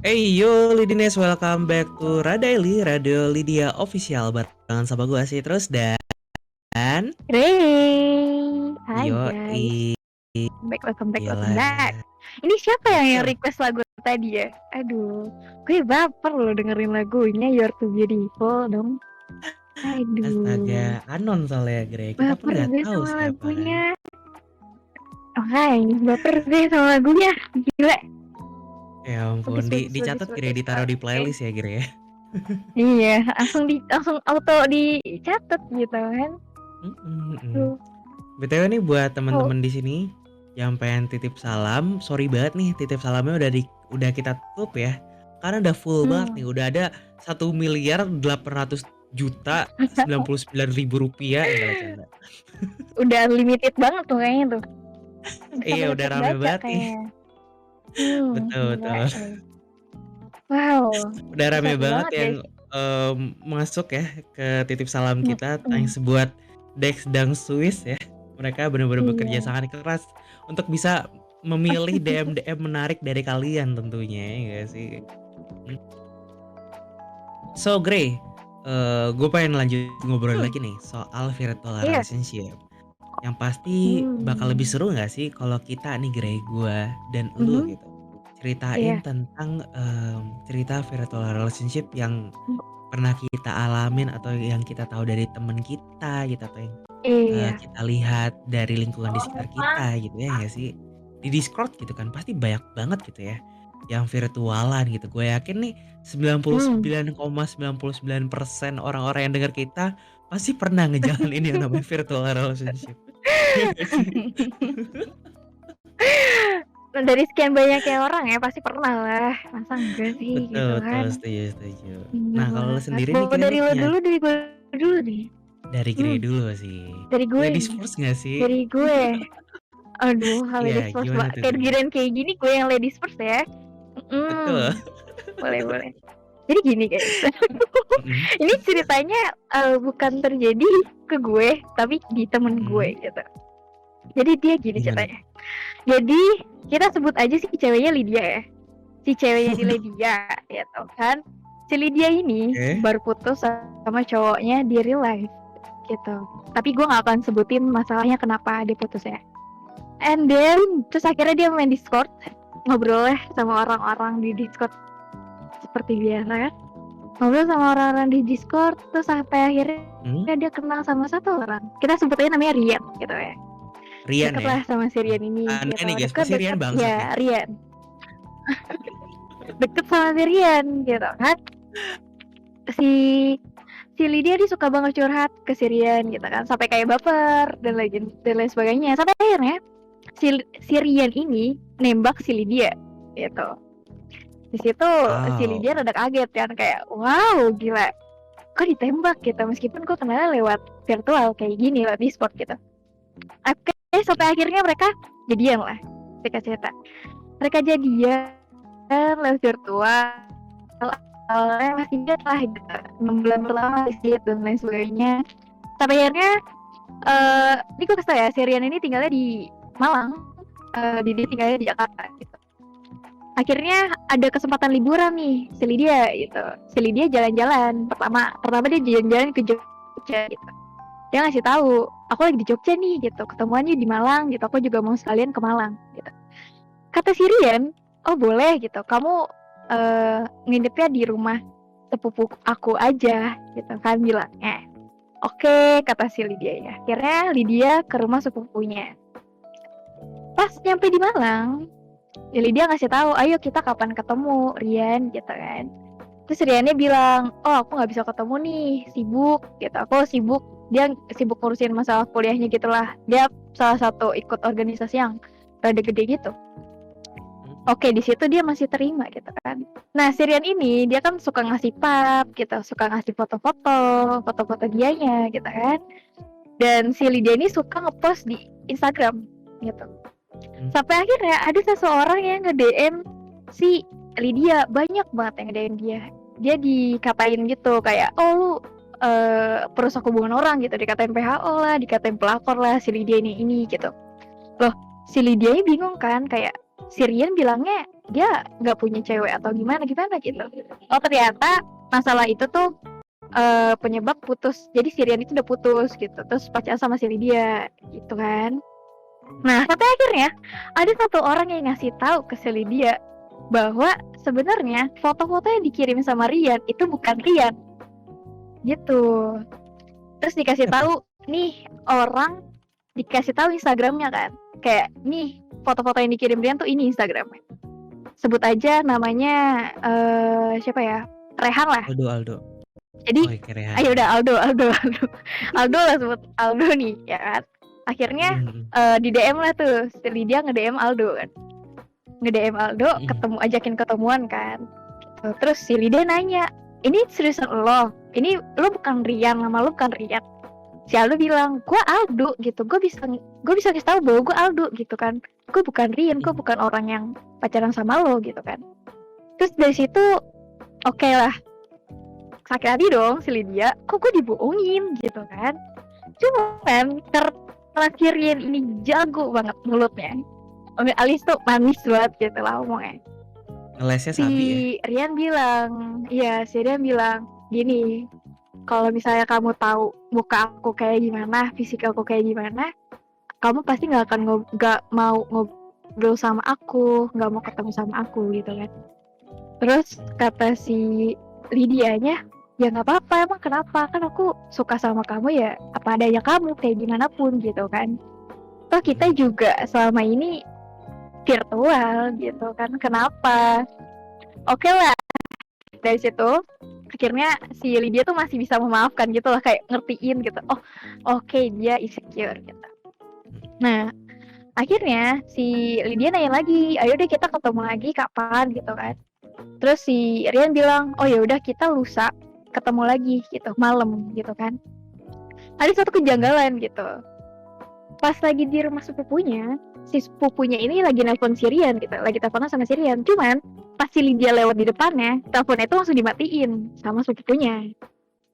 Hey yo Lidines, welcome back to Radaily, Radio Lydia Official. Barengan sama gue sih terus dan Ray, hai yo guys, welcome gila. back. Ini siapa yang Betul. request lagu tadi ya? Aduh, gue baper loh dengerin lagunya You're Too Beautiful dong. Aduh, Astaga, anon soalnya Grey. Kita pun baper nggak gue tahu sama siapa kan. lagunya. Baper gue sama lagunya. Gila. Ya ampun, dicatat Grey, ditaruh di Oke. playlist ya Grey ya. Iya, langsung auto dicatat gitu kan. Tuh. BTW nih buat Oh. teman-teman di sini yang pengen titip salam, sorry banget nih titip salamnya udah kita tutup ya. Karena udah full banget nih, udah ada 1.800.099.000 rupiah, enggak lah canda. Udah limited banget tuh kayaknya tuh. Iya Sampai udah rame terbaca banget nih. kayaknya. Betul Gila. betul. Wow, Udah rame seru banget banget yang guys. masuk ya ke titip salam Mm, kita yang mm. sebuat Dex dan Swiss ya. Mereka benar-benar bekerja Iya. sangat keras untuk bisa memilih DM-DM menarik dari kalian tentunya ya nggak sih. So Grey, gue pengen lanjut ngobrol lagi nih soal virtual Iya. relationship. Yang pasti bakal lebih seru nggak sih kalau kita nih Grey, gue dan lu gitu ceritain Iya. tentang cerita virtual relationship yang pernah kita alamin atau yang kita tahu dari teman kita gitu atau yang Iya. kita lihat dari lingkungan di sekitar kita gitu ya nggak sih? Di Discord gitu kan pasti banyak banget gitu ya yang virtualan gitu. Gue yakin nih 99,99% orang-orang yang dengar kita pasti pernah ngejalanin yang namanya virtual relationship. Iya nggak sih? Nah, dari sekian banyaknya orang ya pasti pernah lah. Masa enggak sih Betul gitu betul, kan? setuju setuju. Bener Nah kalau lu banget. sendiri nih Mau Grey, lu dari lo punya dulu, dari gue dulu nih. dari Grey dulu sih. Dari gue Ladies nih. first nggak sih? Dari gue. Aduh, ladies Iya, first, gimana tuh kayak Grey? giliran kayak gini gue yang ladies first ya. Betul. Boleh. Jadi gini guys. Mm-mm. Ini ceritanya bukan terjadi ke gue, tapi di temen gue gitu. Jadi dia gini Gimana? ceritanya. Jadi kita sebut aja si ceweknya Lydia ya. Si ceweknya di Lydia gitu kan. Si Lydia ini baru putus sama cowoknya di real life gitu. Tapi gue gak akan sebutin masalahnya kenapa dia putus ya. And then terus akhirnya dia main Discord, ngobrol sama orang-orang di Discord seperti biasa kan. Ngobrol sama orang-orang di Discord terus sampai akhirnya dia kenal sama satu orang. Kita sebut aja namanya Rian gitu ya. Rian Deket ya? lah sama si Rian ini gitu. Nih guys, pasti Rian Deket bangsat nih. ya Rian. Deket sama si Rian gitu kan. Si Lydia dia suka banget curhat ke si Rian gitu kan. Sampai kayak baper dan lain sebagainya. Sampai akhirnya si Rian ini nembak si Lydia gitu. Di situ si Lydia rada kaget kan, kayak wow gila kok ditembak gitu, meskipun gue kenalnya lewat virtual kayak gini lewat Discord gitu. Oke, sampai akhirnya mereka jadian lah, cerita mereka jadian lewat virtual. Awalnya masih ingat lah gitu, 6 bulan pertama sih dan lain sebagainya. Sampai akhirnya ini gue kasih tau ya, si Rian ini tinggalnya di Malang, dia tinggalnya di Jakarta gitu. Akhirnya ada kesempatan liburan nih si Lydia gitu. Si Lydia jalan-jalan. Pertama dia jalan-jalan ke Jogja gitu. Dia ngasih tahu, aku lagi di Jogja nih gitu. Ketemuannya di Malang gitu. Aku juga mau sekalian ke Malang gitu. Kata si Rian, oh boleh gitu. Kamu nginepnya di rumah sepupu aku aja gitu kan bilangnya. Oke, kata si Lydia ya. Akhirnya Lydia ke rumah sepupunya. Pas nyampe di Malang, jadi dia ngasih tahu, ayo kita kapan ketemu Rian gitu kan. Terus Riannya bilang, oh aku nggak bisa ketemu nih, sibuk gitu. Aku sibuk, dia sibuk ngurusin masalah kuliahnya gitulah. Dia salah satu ikut organisasi yang rada gede gitu. Oke, di situ dia masih terima gitu kan. Nah si Rian ini dia kan suka ngasih pap gitu, suka ngasih foto-foto dianya gitu kan. Dan si Lydia ini suka ngepost di Instagram gitu. Sampai akhirnya ada seseorang yang nge-DM si Lydia, banyak banget yang nge-DM dia. Dia dikatain gitu kayak, oh lu perusak hubungan orang gitu, dikatain PHO lah, dikatain pelakor lah si Lydia ini gitu. Loh, si Lydia ini bingung kan kayak, si Rian bilangnya dia nggak punya cewek atau gimana gitu. Oh ternyata masalah itu tuh penyebab putus. Jadi si Rian itu udah putus gitu. Terus pacaran sama si Lydia gitu kan. Nah sampai akhirnya ada satu orang yang ngasih tahu ke si Lydia bahwa sebenarnya foto-foto yang dikirim sama Rian itu bukan Rian gitu. Terus dikasih Siapa? tahu nih orang, dikasih tahu Instagramnya kan, kayak nih foto-foto yang dikirim Rian tuh ini Instagramnya, sebut aja namanya siapa ya, Rehan lah. Aldo. Oh, Jadi Rehan ayo ya. udah Aldo lah, sebut Aldo nih ya kan. Akhirnya di DM lah tuh si Lydia nge-DM Aldo kan, nge-DM Aldo, ajakin ketemuan kan gitu. Terus si Lydia nanya, ini seriusan lo? Ini lo bukan Rian, nama lo bukan Rian? Si Aldo bilang, gue Aldo gitu, gue bisa kasih tahu bahwa gue Aldo gitu kan, gue bukan Rian, gue bukan orang yang pacaran sama lo gitu kan. Terus dari situ oke lah, sakit hati dong si Lydia, kok gue dibohongin gitu kan. Cuman karena si Rian ini jago banget mulutnya, alis tuh manis banget gitu lah ngomongnya. Ngelesnya Si sabi ya. Rian bilang, iya si Rian bilang gini, kalau misalnya kamu tahu muka aku kayak gimana, fisik aku kayak gimana, kamu pasti nggak akan mau ngobrol sama aku, nggak mau ketemu sama aku gitu kan. Terus kata si Lydianya, ya nggak apa-apa, emang kenapa, kan aku suka sama kamu ya apa adanya kamu kayak gimana pun gitu kan. Toh kita juga selama ini virtual gitu kan, kenapa. Oke lah, dari situ akhirnya si Lydia tuh masih bisa memaafkan gitu lah, kayak ngertiin gitu, oh oke, dia insecure gitu. Nah akhirnya si Lydia nanya lagi, ayo deh kita ketemu lagi kapan gitu kan. Terus si Rian bilang, oh ya udah kita lusa ketemu lagi gitu malam gitu kan. Ada satu kejanggalan gitu, pas lagi di rumah sepupunya, si sepupunya ini lagi nelpon si Rian gitu, lagi teleponan sama si Rian. Cuman pas si Lydia lewat di depannya, teleponnya itu langsung dimatiin sama sepupunya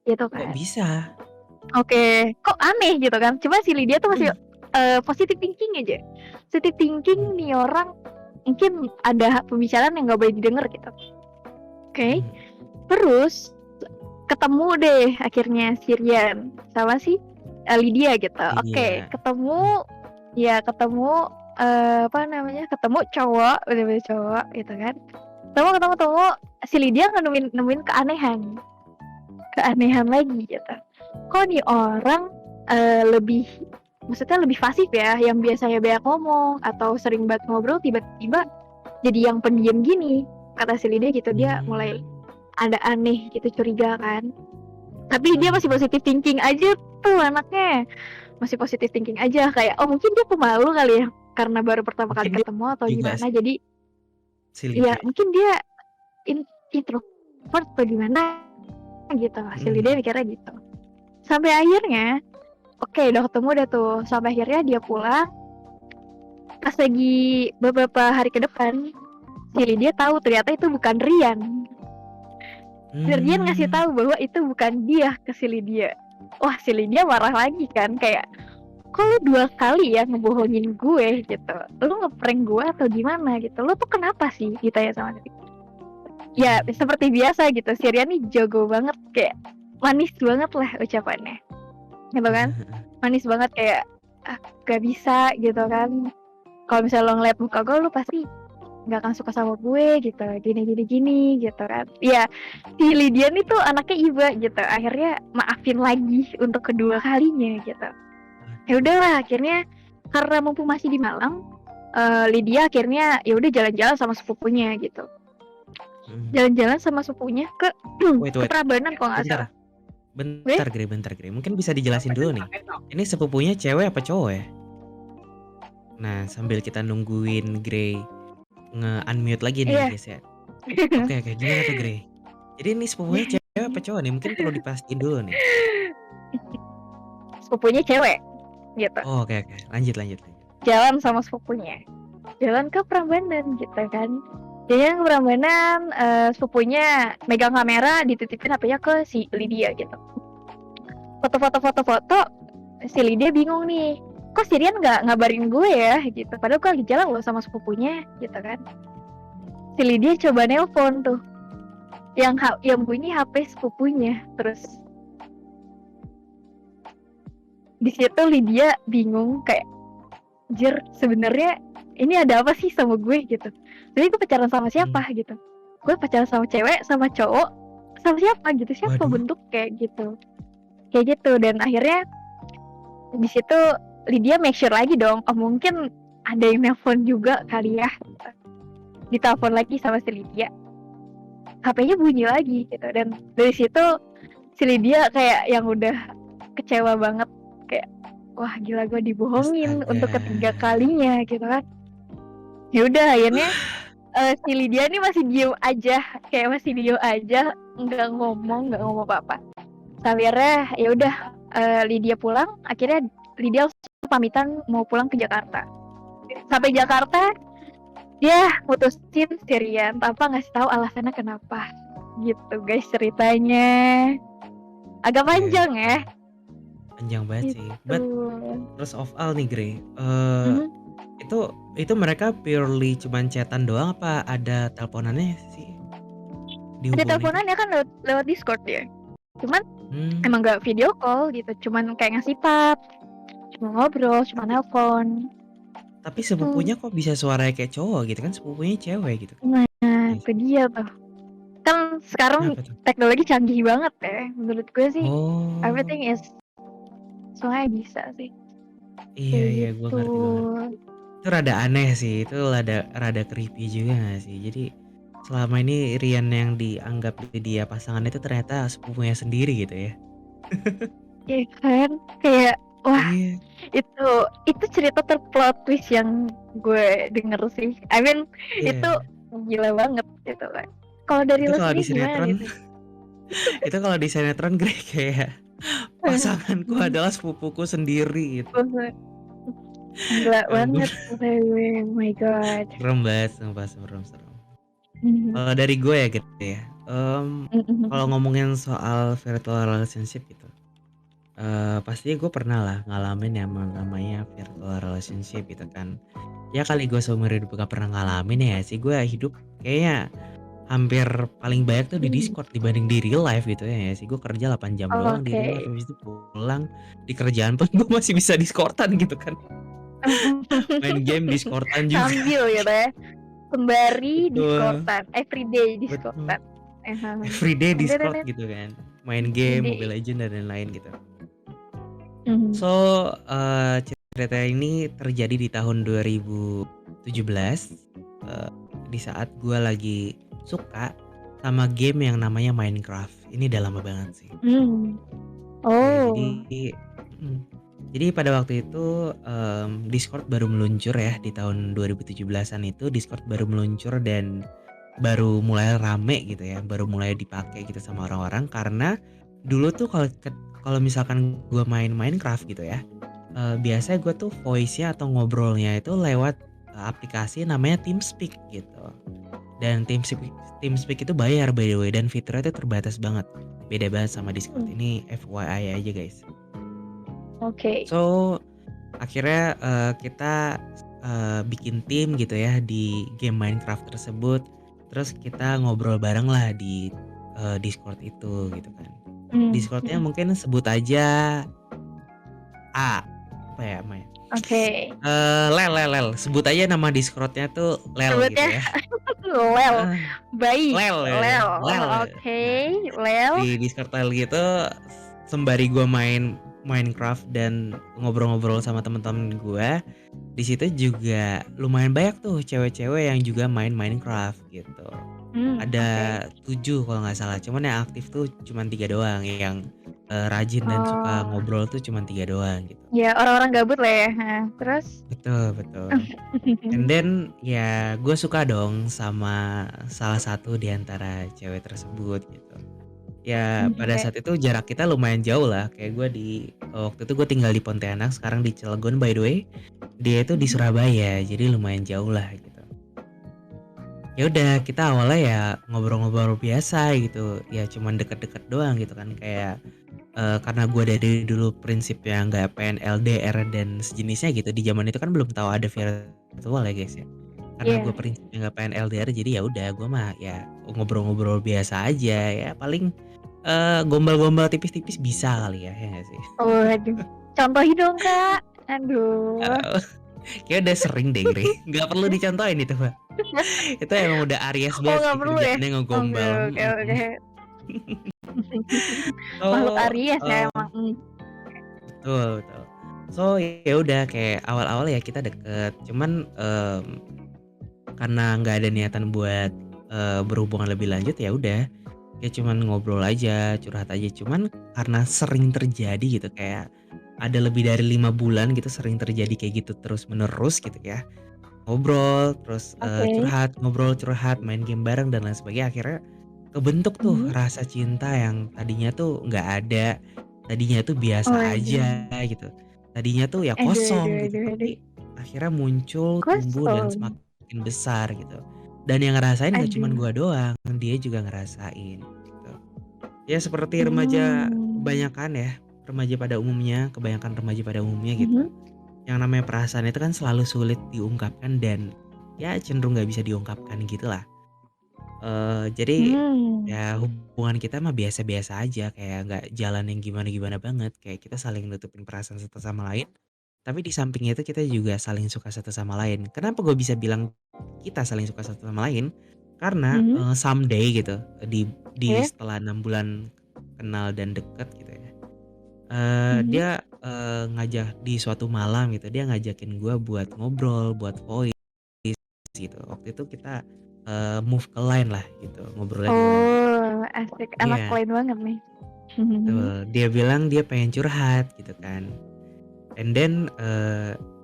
gitu Kok kan. bisa? Oke, kok aneh gitu kan. Cuma si Lydia tuh masih positive thinking aja. Positive thinking nih orang, mungkin ada pembicaraan yang gak boleh didengar gitu. Oke. Terus ketemu deh akhirnya si Rian sama si Lydia gitu. Oke, ketemu apa namanya? Ketemu cowok, bener-bener cowok gitu kan. Ketemu si Lydia nemuin keanehan lagi gitu. Kok nih orang lebih, maksudnya lebih fasih ya, yang biasanya banyak ngomong atau sering banget ngobrol tiba-tiba jadi yang pendiam gini, kata si Lydia gitu. Dia mulai ada aneh gitu, curiga kan. Tapi dia masih positive thinking aja tuh anaknya, masih positive thinking aja, kayak oh mungkin dia pemalu kali ya karena baru pertama kali ketemu atau gimana, jadi ya mungkin dia introvert atau gimana gitu. Si Lydia mikirnya gitu. Sampai akhirnya oke, udah ketemu dah tuh. Sampai akhirnya dia pulang. Pas lagi beberapa hari ke depan, si Lydia tahu ternyata itu bukan Rian. Rian ngasih tahu bahwa itu bukan dia ke si Lydia. Wah, si Lydia marah lagi kan, kayak kok lu 2 kali ya ngebohongin gue gitu. Lu ngeprank gue atau gimana gitu. Lu tuh kenapa sih? Ditanya sama dia. Ya seperti biasa gitu, si Rian nih jago banget, kayak manis banget lah ucapannya gitu kan. Manis banget kayak gak bisa gitu kan. Kalau misalnya lo ngeliat muka gue, lo pasti gak akan suka sama gue gitu, gini gitu kan. Ya si Lydia nih tuh anaknya iba gitu, akhirnya maafin lagi untuk kedua kalinya gitu. Ya udahlah, akhirnya karena mumpung masih di Malang, Lydia akhirnya ya udah jalan-jalan sama sepupunya gitu. Jalan-jalan sama sepupunya ke Prambanan kalau nggak salah. Bentar Gre, mungkin bisa dijelasin dulu nih. Ini sepupunya cewek apa cowok ya? Nah, sambil kita nungguin Gre nge-unmute lagi nih guys ya. Oke, gimana tuh Gre? Jadi ini sepupunya cewek apa cowok nih? Mungkin perlu dipastiin dulu nih. Sepupunya cewek gitu. Oh, oke. Lanjut. Jalan sama sepupunya, jalan ke Prambanan gitu kan. Jalan ke Prambanan, sepupunya megang kamera, dititipin HP-nya ke si Lydia gitu. Foto, si Lydia bingung nih, kok si Rian nggak ngabarin gue ya gitu, padahal gue lagi jalan loh sama sepupunya gitu kan. Si Lydia coba nelpon tuh, yang bunyi HP sepupunya. Terus di situ Lydia bingung kayak, jir sebenarnya ini ada apa sih sama gue gitu. Jadi gue pacaran sama siapa gitu, gue pacaran sama cewek, sama cowok, sama siapa gitu, siapa Waduh. bentuk kayak gitu. Dan akhirnya di situ Lydia make sure lagi dong, oh mungkin ada yang nelpon juga kali ya. Ditelepon lagi sama si Lydia, HP-nya bunyi lagi gitu. Dan dari situ si Lydia kayak yang udah kecewa banget, kayak wah gila gue dibohongin Astaga. untuk ketiga kalinya gitu kan. Ya udah akhirnya si Lydia ini masih diem aja, nggak ngomong apa-apa. Akhirnya ya udah Lydia pulang. Akhirnya Lydia pamitan mau pulang ke Jakarta. Sampai Jakarta dia mutusin si Rian tanpa ngasih tahu alasannya kenapa. Gitu guys ceritanya. Agak panjang ya. Panjang banget sih. Gitu. But first of all nih Grey, Mhm. itu mereka purely cuman chatan doang apa ada teleponannya sih? Ada Dihubungin itu? teleponannya kan lewat Discord ya. Cuman Hmm. emang gak video call gitu, cuman kayak ngasih pap, cuma ngobrol, cuma nelpon. Tapi sepupunya kok bisa suaranya kayak cowok gitu kan, sepupunya cewek gitu. Nah, Yes. itu dia tuh. Kan sekarang Kenapa tuh? teknologi canggih banget ya. Menurut gue sih Oh. everything is semuanya bisa sih. Iya Kayak iya, gue gitu. ngerti. Itu rada aneh sih, itu rada creepy juga gak sih? Jadi selama ini Rian yang dianggap dia pasangan itu ternyata sepupunya sendiri gitu ya? Ya kan, kayak wah Iya. itu cerita terplot twist yang gue denger sih. I mean itu Iya. gila banget gitu kan. Kalau dari Itu lo kalau di sendiri gimana sinetron, nih? itu kalau di sinetron Grey kayak pasanganku adalah sepupuku sendiri gitu. Gila Ya ampun, banget gue. Oh my god. serem banget, sumpah serem. Kalau dari gue ya gitu ya, kalau ngomongin soal virtual relationship gitu, pasti gue pernah lah ngalamin yang namanya virtual relationship gitu kan. Ya kali gue seumur hidup gak pernah ngalamin ya sih, gue hidup kayaknya hampir paling banyak tuh di Discord dibanding di real life gitu ya sih. Gue kerja 8 jam doang di real life, Oke. habis itu pulang di kerjaan pun gue masih bisa Discordan gitu kan. Main game Discordan juga. Sambil gitu ya. Sembari Betul, Discordan, everyday betul. Discordan. Everyday Discord Dan gitu kan. Main game, Mobile everyday. Legends dan lain-lain gitu. So, cerita ini terjadi di tahun 2017, di saat gue lagi suka sama game yang namanya Minecraft. Ini udah lama banget sih. Ya, Oh. jadi pada waktu itu Discord baru meluncur ya di tahun 2017-an itu. Discord baru meluncur dan baru mulai rame gitu ya, baru mulai dipakai gitu sama orang-orang. Karena dulu tuh kalau misalkan gue main Minecraft gitu ya, biasanya gue tuh voice-nya atau ngobrolnya itu lewat aplikasi namanya TeamSpeak gitu. Dan TeamSpeak itu bayar by the way, dan fiturnya itu terbatas banget. Beda banget sama Discord. Ini FYI aja guys. Oke. So akhirnya kita bikin tim gitu ya di game Minecraft tersebut. Terus kita ngobrol bareng lah di Discord itu gitu kan. Discordnya mungkin sebut aja A, apa ya Maya? Oke. Lel. Sebut aja nama Discordnya tuh Lel gitu Sebutnya ya. Lel. Baik. Lel ya. Lel. Lel. Oke. Nah, Lel. di Discord Lel gitu sembari gue main Minecraft dan ngobrol-ngobrol sama teman-teman gue, di situ juga lumayan banyak tuh cewek-cewek yang juga main Minecraft gitu. Ada 7 kalau nggak salah, cuman yang aktif tuh cuman 3 doang, yang rajin dan suka ngobrol tuh cuman 3 doang gitu. Ya orang-orang gabut lah ya. Terus? Betul. And then ya gue suka dong sama salah satu di antara cewek tersebut gitu. Ya pada saat itu jarak kita lumayan jauh lah, kayak gue waktu itu gue tinggal di Pontianak, sekarang di Cilegon by the way. Dia itu di Surabaya, jadi lumayan jauh lah gitu. Ya udah, kita awalnya ya ngobrol-ngobrol biasa gitu, ya cuman deket-deket doang gitu kan, kayak karena gue dari dulu prinsipnya nggak pengen LDR dan sejenisnya gitu, di zaman itu kan belum tahu ada virtual ya guys ya. Karena gue Iya. prinsipnya nggak pengen LDR jadi ya udah gue mah ya ngobrol-ngobrol biasa aja ya paling, gombal-gombal tipis-tipis bisa kali ya, ya nggak sih? Waduh, contohin dong, Kak. Aduh. Heeh, kayaknya udah sering deh Gre, nggak perlu dicontohin itu mah. Itu emang udah Aries Oh, banget nggak sih perlu ya? kerjaannya Oke ngegombal, oke oke. mhm. Makhluk So, Aries ya emang, betul betul. So, ya udah kayak awal-awal ya kita deket, cuman, karena nggak ada niatan buat, berhubungan lebih lanjut ya udah, ya cuman ngobrol aja, curhat aja. Cuman karena sering terjadi gitu kayak ada lebih dari 5 bulan gitu sering terjadi kayak gitu terus-menerus gitu ya. Ngobrol, terus, Oke. curhat, ngobrol, curhat, main game bareng dan lain sebagainya, akhirnya kebentuk tuh Mhm. rasa cinta yang tadinya tuh nggak ada, tadinya tuh biasa Waduh. aja gitu, tadinya tuh ya Aduh aduh kosong gitu, aduh aduh. tapi akhirnya muncul, tumbuh, dan Kosong. semakin besar gitu. Dan yang ngerasain nggak cuman Aduh. gua doang, dia juga ngerasain gitu. Ya seperti remaja Mmm. kebanyakan ya, remaja pada umumnya, kebanyakan remaja pada umumnya gitu. Mhm. Yang namanya perasaan itu kan selalu sulit diungkapkan dan ya cenderung nggak bisa diungkapkan gitulah. Jadi Mmm. ya hubungan kita mah biasa-biasa aja kayak nggak jalan yang gimana-gimana banget, kayak kita saling nutupin perasaan satu sama lain, tapi di samping itu kita juga saling suka satu sama lain. Kenapa gue bisa bilang kita saling suka satu sama lain? Karena, Mhm. someday gitu, di Oke. setelah 6 bulan kenal dan deket gitu ya, Mhm. dia, ngajak di suatu malam gitu, dia ngajakin gue buat ngobrol, buat voice gitu. Waktu itu kita, move ke line lah gitu, ngobrolnya di line gitu. Oh, asik. Anak Iya, lain banget nih. betul. Dia bilang dia pengen curhat gitu kan. And then,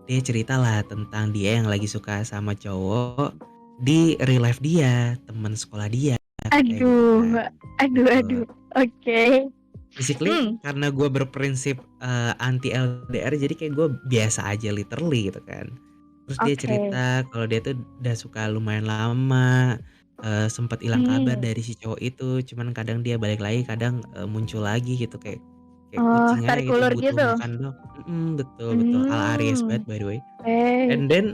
dia ceritalah tentang dia yang lagi suka sama cowok di real life dia, teman sekolah dia, katanya gitu Aduh, kan. aduh Betul. aduh. Oke. Basically Mmm. karena gue berprinsip, anti LDR jadi kayak gue biasa aja literally gitu kan. Terus dia Oke. cerita kalau dia tuh udah suka lumayan lama, sempet ilang kabar Mmm. dari si cowok itu, cuman kadang dia balik lagi, kadang, muncul lagi gitu kayak kayak Oh, kucing aja tarik gitu ulur butuh gitu? makan doang, betul betul, ala Aries Mmm. banget by the way. Oke. And then,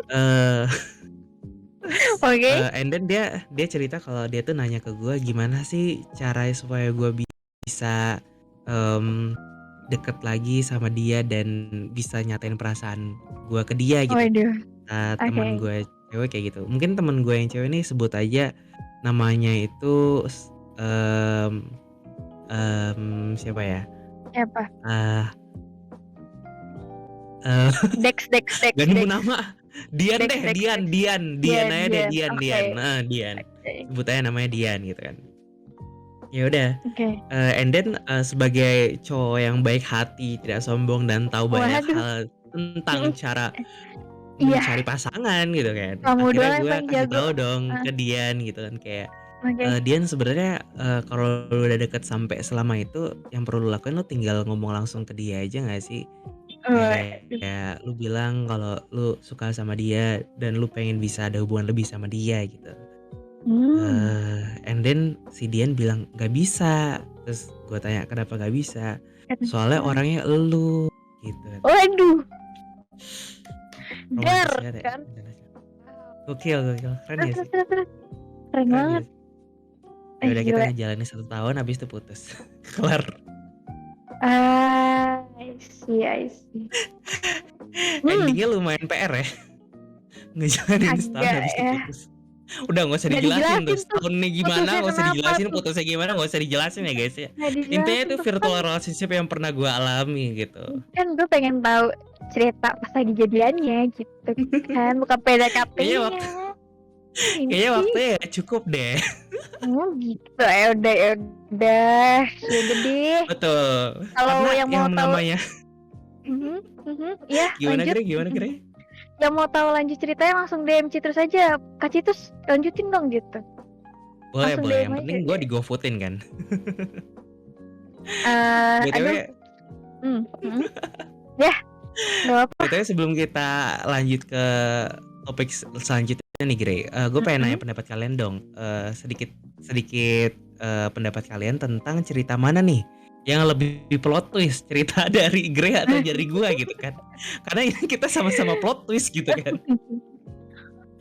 eee Oke. and then dia cerita kalau dia tuh nanya ke gue, "Gimana sih caranya supaya gue bisa, mmm, deket lagi sama dia dan bisa nyatain perasaan gue ke dia," gitu. Waduh. Temen Oke. gue cewek kayak gitu. Mungkin temen gue yang cewek ini sebut aja namanya itu mmm, siapa ya, Siapa? eee eee, Dex Dex nggak Dex nemu Dex. nama. Dian Dex deh, Dex Dian Dex. Dian Dian Dian aja deh, Dian. Dian Dian, Oke. heeh, Dian. Oke. Sebut aja namanya Dian gitu kan. Ya udah, Oke. and then, sebagai cowok yang baik hati, tidak sombong dan tahu banyak Waduh. hal tentang Mhm. cara Iya, mencari pasangan gitu kan. kamu Akhirnya doang yang gue paling kasih jago. tahu dong Heeh. ke Dian gitu kan kayak, Oke. "Dian sebenarnya, kalau lu udah deket sampai selama itu yang perlu lu lakuin lu tinggal ngomong langsung ke dia aja nggak sih? Waduh. Kayak lu bilang kalau lu suka sama dia dan lu pengen bisa ada hubungan lebih sama dia," gitu. Mmm. And then si Dian bilang, "Nggak bisa." Terus gue tanya, "Kenapa nggak bisa?" "Soalnya Kenapa? orangnya elu," gitu katanya. Waduh, Romantis dar banget ya kan? penjelasan. Wow. Gokil gokil, keren Terus gak terus sih? terus terus? Keren Keren banget. gak sih? Ya udah kita Gila. ngejalanin 1 tahun habis itu putus. Kelar. Ah, I see I see. Hmm, Ending-nya lumayan PR ya, ngejalanin setahun agak habis itu ya. putus. Udah nggak usah Nggak dijelasin tuh, dijelasin tuh setahun nih gimana putusnya nggak usah kenapa dijelasin, tuh. putusnya gimana nggak usah dijelasin ya guys ya. Nggak Intinya dijelasin itu tuh kan. virtual relationship yang pernah gue alami gitu. Kan gue pengen tahu cerita pas lagi jadiannya gitu kan, bukan Kayaknya waktu PDKT-nya. Ini kayaknya sih. waktunya ya cukup deh. Oh gitu, ya udah, ya udah deh. Betul, Kalau karena yang mau yang tahu, namanya iya iya lanjut. Gimana Gre? Yang mau tahu lanjut ceritanya langsung DM Citrus aja. Kak Citrus lanjutin dong gitu. Boleh Langsung boleh, DM yang aja penting gue deh. di-GoFood-in kan. Aduh, BTW mhm. Yah, nggak apa-apa. BTW sebelum kita lanjut ke topik selanjutnya nih Gre, gue pengen nanya Mhm. pendapat kalian dong, sedikit sedikit, pendapat kalian tentang cerita mana nih yang lebih plot twist cerita dari Grey atau dari gua gitu kan. Karena ini kita sama-sama plot twist gitu kan.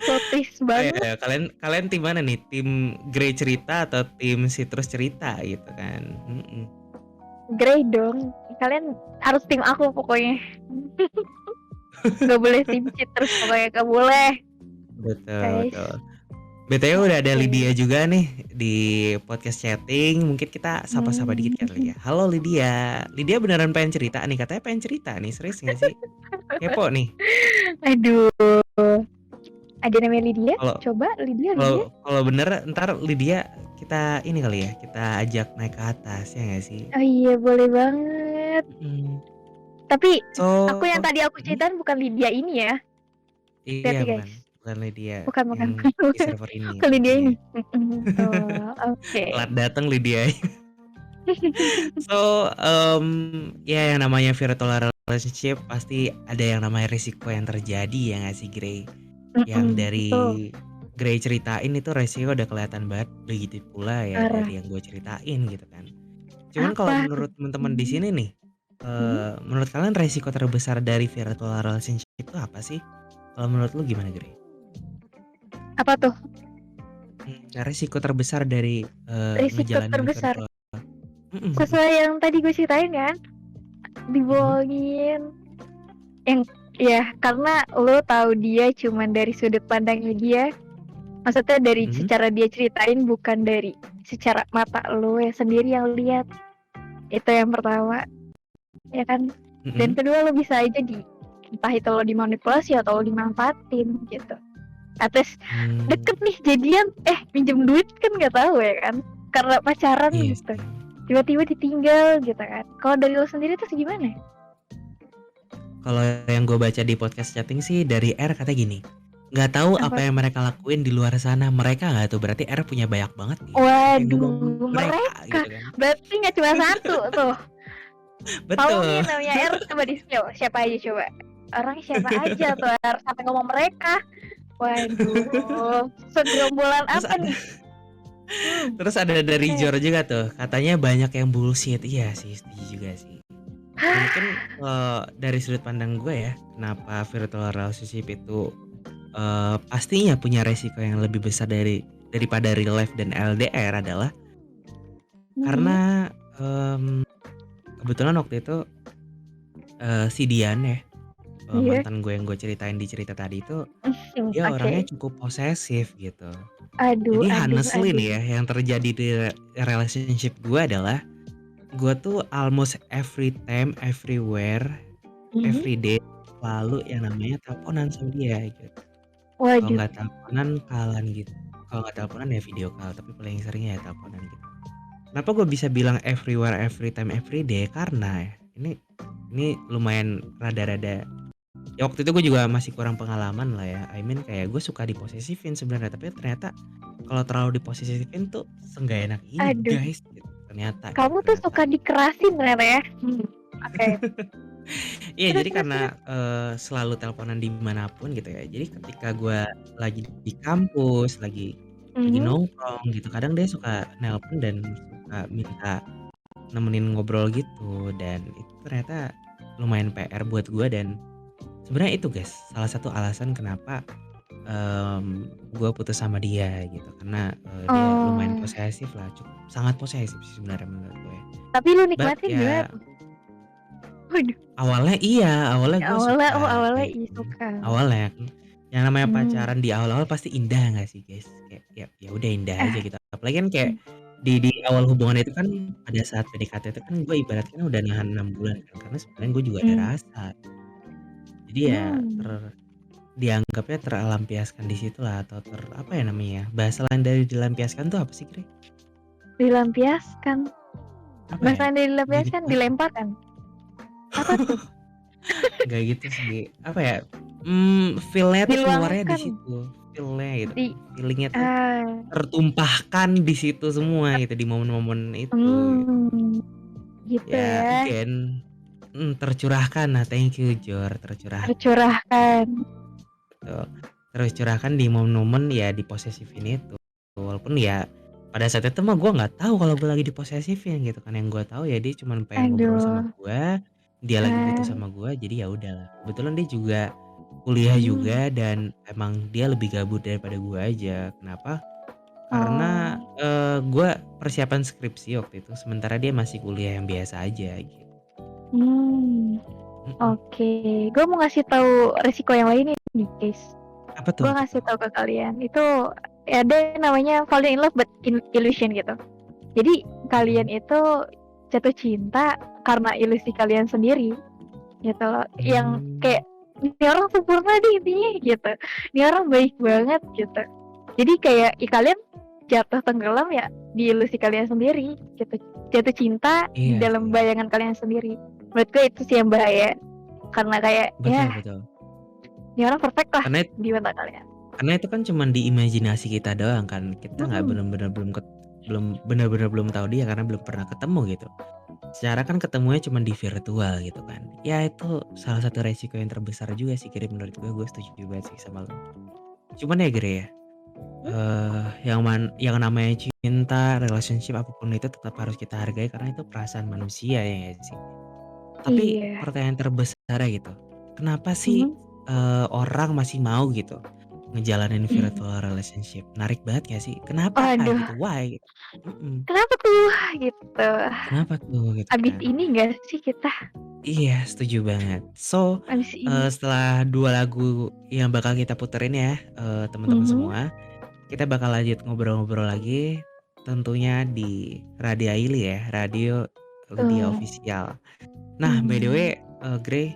Plot twist banget. Ya, kalian kalian tim mana nih? Tim Grey cerita atau tim Citrus cerita gitu kan? Grey dong. Kalian harus tim aku pokoknya. Nggak boleh tim Citrus pokoknya, nggak boleh. Betul, Guys. betul. BTW udah ada Oke. Lydia juga nih di podcast chatting. Mungkin kita sapa-sapa dikit kali ya. Halo Lydia. Lydia beneran pengen cerita nih, katanya pengen cerita nih. Serius gak sih? Kepo nih. Aduh. Ada namanya Lydia? Kalau Coba Lydia. kalau kalau bener ntar Lydia kita ini kali ya, kita ajak naik ke atas ya gak sih? Oh iya, boleh banget. Mm. Tapi So, aku yang tadi aku ceritain bukan Lydia ini ya. iya Hati-hati bukan guys. bukan Lydia Bukan, yang di bukan. server ini Bukan Lydia tentunya. ini. Oh, oke. Telat datang Lydia. So, ya yang namanya virtual relationship pasti ada yang namanya risiko yang terjadi ya nggak sih Grey? Yang dari Betul. Grey ceritain itu resiko udah kelihatan banget, begitu pula ya Parah. dari yang gue ceritain gitu kan. Cuman kalau Apa? menurut teman-teman di sini nih, Hmm? menurut kalian resiko terbesar dari virtual relationship itu apa sih? Kalau menurut lu gimana Grey? Apa tuh? Resiko terbesar dari Risiko ngejalanin terbesar. virtual. Sesuai yang tadi gue ceritain kan? Dibohongin. Yang ya karena lo tahu dia cuman dari sudut pandangnya dia. Maksudnya dari secara dia ceritain, bukan dari secara mata lo ya sendiri yang lihat. Itu yang pertama, ya kan? Dan kedua, lo bisa aja entah itu lo dimanipulasi atau lo dimanfaatin gitu. Atas deket nih jadian, minjem duit kan nggak tahu ya kan? Karena pacaran Iya gitu. sih. Tiba-tiba ditinggal gitu kan. Kalau dari lo sendiri tuh gimana? Kalau yang gue baca di podcast chatting sih dari R katanya gini, nggak tahu apa yang mereka lakuin di luar sana. Mereka nggak tuh, berarti R punya banyak banget nih. Kayak ngomong Waduh, mereka gitu kan. berarti nggak cuma satu tuh. Tahu nih Betul. namanya R, coba di siapa aja coba. Orang siapa aja tuh R sampai ngomong mereka. Waduh, segerombolan Terus apa ada, nih? terus ada dari Jor juga tuh, katanya banyak yang bullshit. Iya sih, setuju juga sih. Ya, mungkin dari sudut pandang gue ya, kenapa virtual relationship itu pastinya punya resiko yang lebih besar daripada real life dan LDR adalah karena kebetulan waktu itu si Dian ya, mantan gue yang gue ceritain di cerita tadi itu, dia orangnya cukup posesif gitu. Jadi honestly nih ya, yang terjadi di relationship gue adalah gue tuh almost every time, everywhere, every day selalu yang namanya teleponan sama dia gitu. Kalau nggak teleponan callan gitu. Kalau nggak teleponan ya video call, tapi paling seringnya ya teleponan gitu. Kenapa gue bisa bilang everywhere, every time, every day? Karena ya, ini lumayan rada-rada. Ya waktu itu gue juga masih kurang pengalaman lah ya. I mean kayak gue suka diposesifin sebenarnya, tapi ternyata kalau terlalu diposesifin tuh enggak enak ini guys. Gitu, ternyata. Kamu tuh suka dikerasin ternyata ya. Oke. Iya, jadi karena selalu teleponan dimanapun gitu ya. Jadi ketika gue lagi di kampus, lagi nongkrong gitu, kadang dia suka nelpon dan suka minta nemenin ngobrol gitu, dan itu ternyata lumayan PR buat gue. Dan sebenarnya itu guys, salah satu alasan kenapa gue putus sama dia gitu, karena dia lumayan posesif lah, cukup sangat posesif sih sebenarnya menurut gue. Tapi lu But nikmatin ya, gimana tuh? Waduh. Awalnya gue suka. Awalnya Kayak gitu. suka. Awalnya yang namanya pacaran di awal-awal pasti indah nggak sih guys? Kayak ya udah indah aja gitu. Apalagi kan kayak di awal hubungan itu kan, pada saat PDKT itu kan gue ibaratnya udah nahan 6 bulan kan, karena sebenarnya gue juga ada rasa. Jadi ya dianggapnya terlampiaskan di situ lah, atau apa ya namanya? Bahasa lain dari dilampiaskan tuh apa sih, Gre? Dilampiaskan. Apa ya? Bahasa dilampiaskan, dilemparkan. Apa tuh? Enggak gitu sih. Apa ya? Feel-nya tuh keluarnya di situ. Feel-nya gitu. Feeling-nya tuh tertumpahkan di situ semua gitu, di momen-momen itu gitu. Gitu Ya, ya. again, tercurahkan. Nah, thank you Jor, tercurahkan. Betul. Tercurahkan di momen-momen ya di posesifin itu. Walaupun ya pada saat itu mah gue nggak tahu kalau gue lagi diposesifin gitu kan, yang gue tahu ya dia cuman pengen ngobrol sama Aduh, gue, dia lagi butuh ah, sama gue, jadi ya udahlah. Kebetulan dia juga kuliah mmm, juga dan emang dia lebih gabut daripada gue aja. Kenapa? Karena, oh, gue persiapan skripsi waktu itu, sementara dia masih kuliah yang biasa aja gitu. mmm, Mhm. oke. Gue mau ngasih tahu resiko yang lainnya nih, guys. Apa tuh Gue apa ngasih tuh? tahu ke kalian, itu ada yang namanya falling in love but illusion gitu. Jadi kalian Mhm. itu jatuh cinta karena ilusi kalian sendiri gitu loh. Yang Mmm. kayak ini orang sempurna deh intinya gitu. Ini orang baik banget gitu. Jadi kayak kalian jatuh tenggelam ya di ilusi kalian sendiri gitu. Jatuh cinta di Iya dalam sih. bayangan kalian sendiri. Menurut gue itu sih yang bahaya. Karena kayak ya Betul betul. ini orang perfect lah Karena di mata kalian. karena itu kan cuman di imajinasi kita doang kan, kita nggak Mm-mm. bener-bener belum bener-bener belum tahu dia karena belum pernah ketemu gitu. Secara kan ketemunya cuman di virtual gitu kan. Ya itu salah satu resiko yang terbesar juga sih Gere menurut gue setuju banget sih sama lo. Cuman ya Gere ya, yang namanya cinta, relationship apapun itu tetap harus kita hargai karena itu perasaan manusia ya nggak sih? Tapi Iya. pertanyaan terbesarnya gitu, kenapa sih, Mhm. orang masih mau gitu ngejalanin virtual relationship? Menarik banget nggak sih? Kenapa Waduh, gitu? Why gitu? Mhm, kenapa tuh gitu? kenapa tuh gitu Abis kan? ini nggak sih kita? Iya setuju banget. So, Abis ini. setelah 2 lagu yang bakal kita puterin ya, teman-teman Mhm. semua, kita bakal lanjut ngobrol-ngobrol lagi tentunya di Radio Aili ya, Radio Lydia Betul. Official. Nah by the way, Mhm. Grey,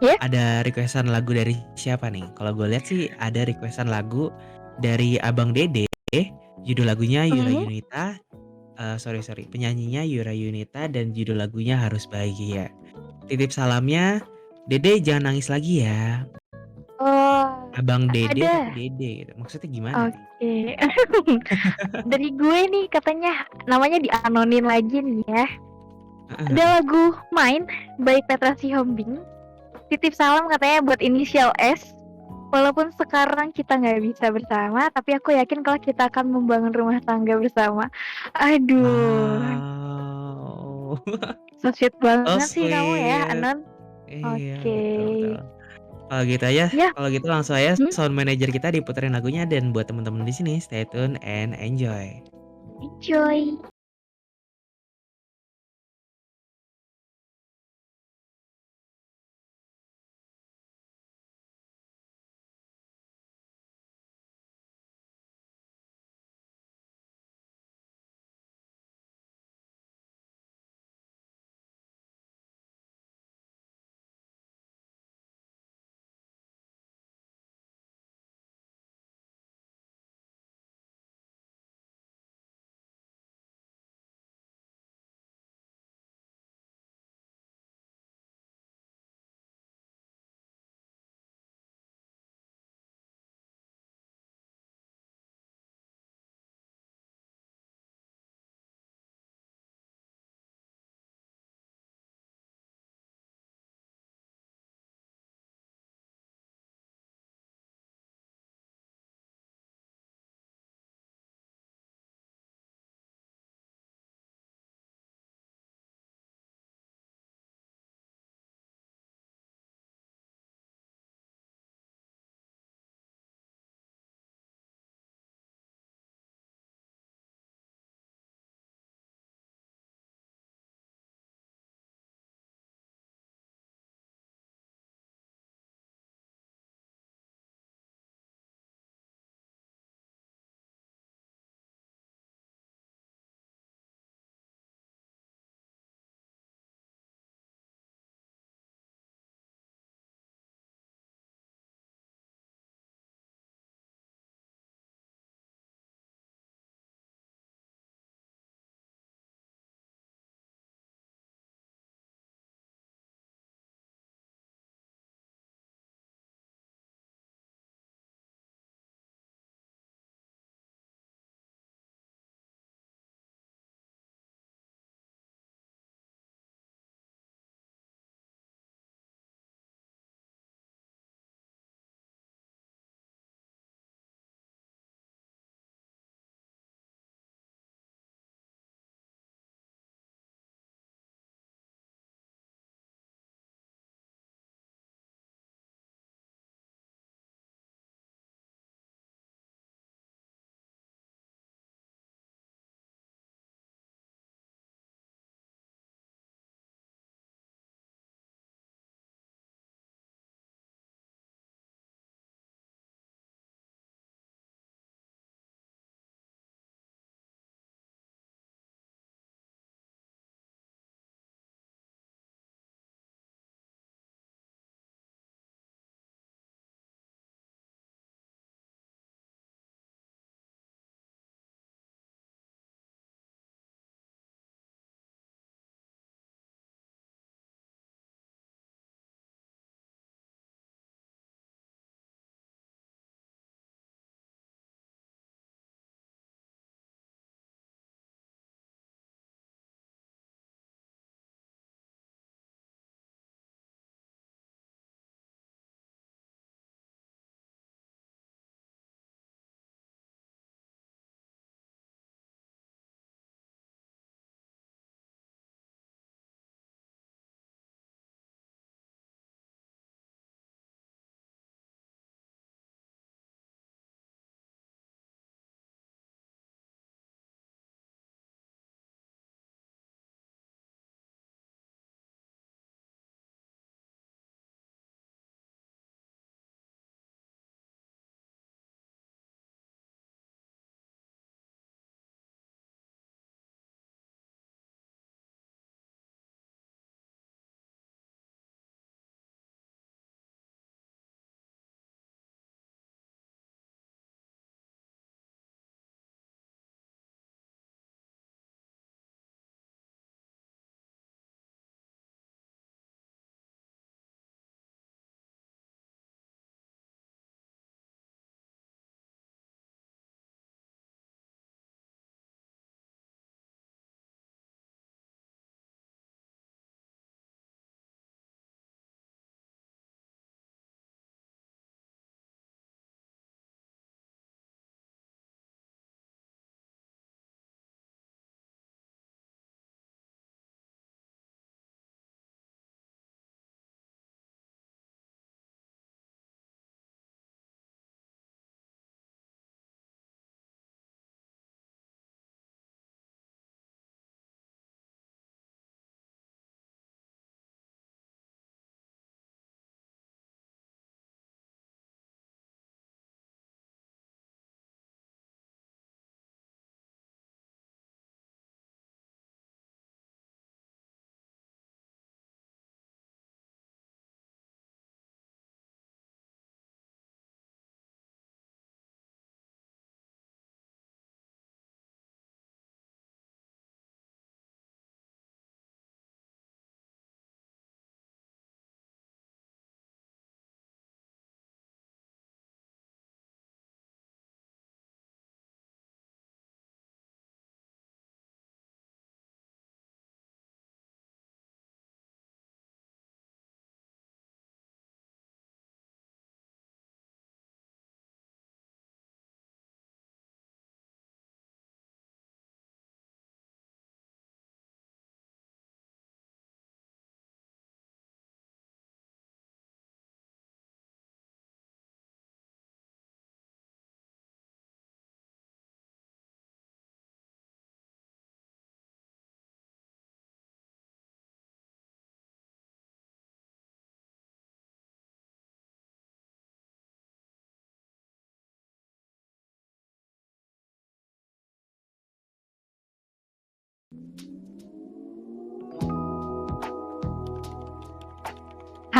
Ya? ada requestan lagu dari siapa nih? Kalau gue lihat sih ada requestan lagu dari Abang Dede, judul lagunya Yura Mhm. Yunita, sorry, penyanyinya Yura Yunita dan judul lagunya Harus Bahagia. Titip salamnya, "Dede jangan nangis lagi ya." Oh, Abang Dede tapi ada. Dede gitu, maksudnya gimana nih? Oke. Dari gue nih katanya namanya dianonin lagi nih ya. Heeh Ada heeh. lagu Main by Petra Sihombing. Titip salam katanya buat inisial S. Walaupun sekarang kita nggak bisa bersama, tapi aku yakin kalau kita akan membangun rumah tangga bersama. Aduh, Wow. so sweet So banget sih kamu ya, sweet. Anon. Iya, Oke. betul betul. Kalau gitu aja, Ya, kalau gitu langsung aja hmm, sound manager kita diputerin lagunya dan buat teman-teman di sini stay tune and enjoy. enjoy.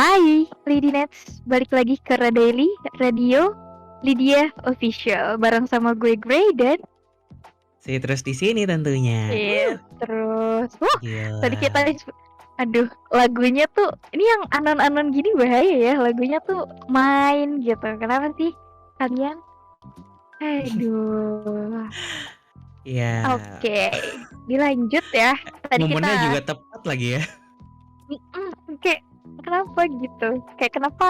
Hai, Lady Nets, balik lagi ke Radaily Radio Lydia Official bareng sama gue Gray dan Si terus di sini tentunya. terus, tadi kita, Gila. aduh, lagunya tuh ini yang anon-anon gini bahaya ya, lagunya tuh main gitu. Kenapa sih kalian? Aduh, Ya, oke, dilanjut ya. Tadi momennya kita, juga tepat lagi ya. kayak kenapa gitu? Kayak kenapa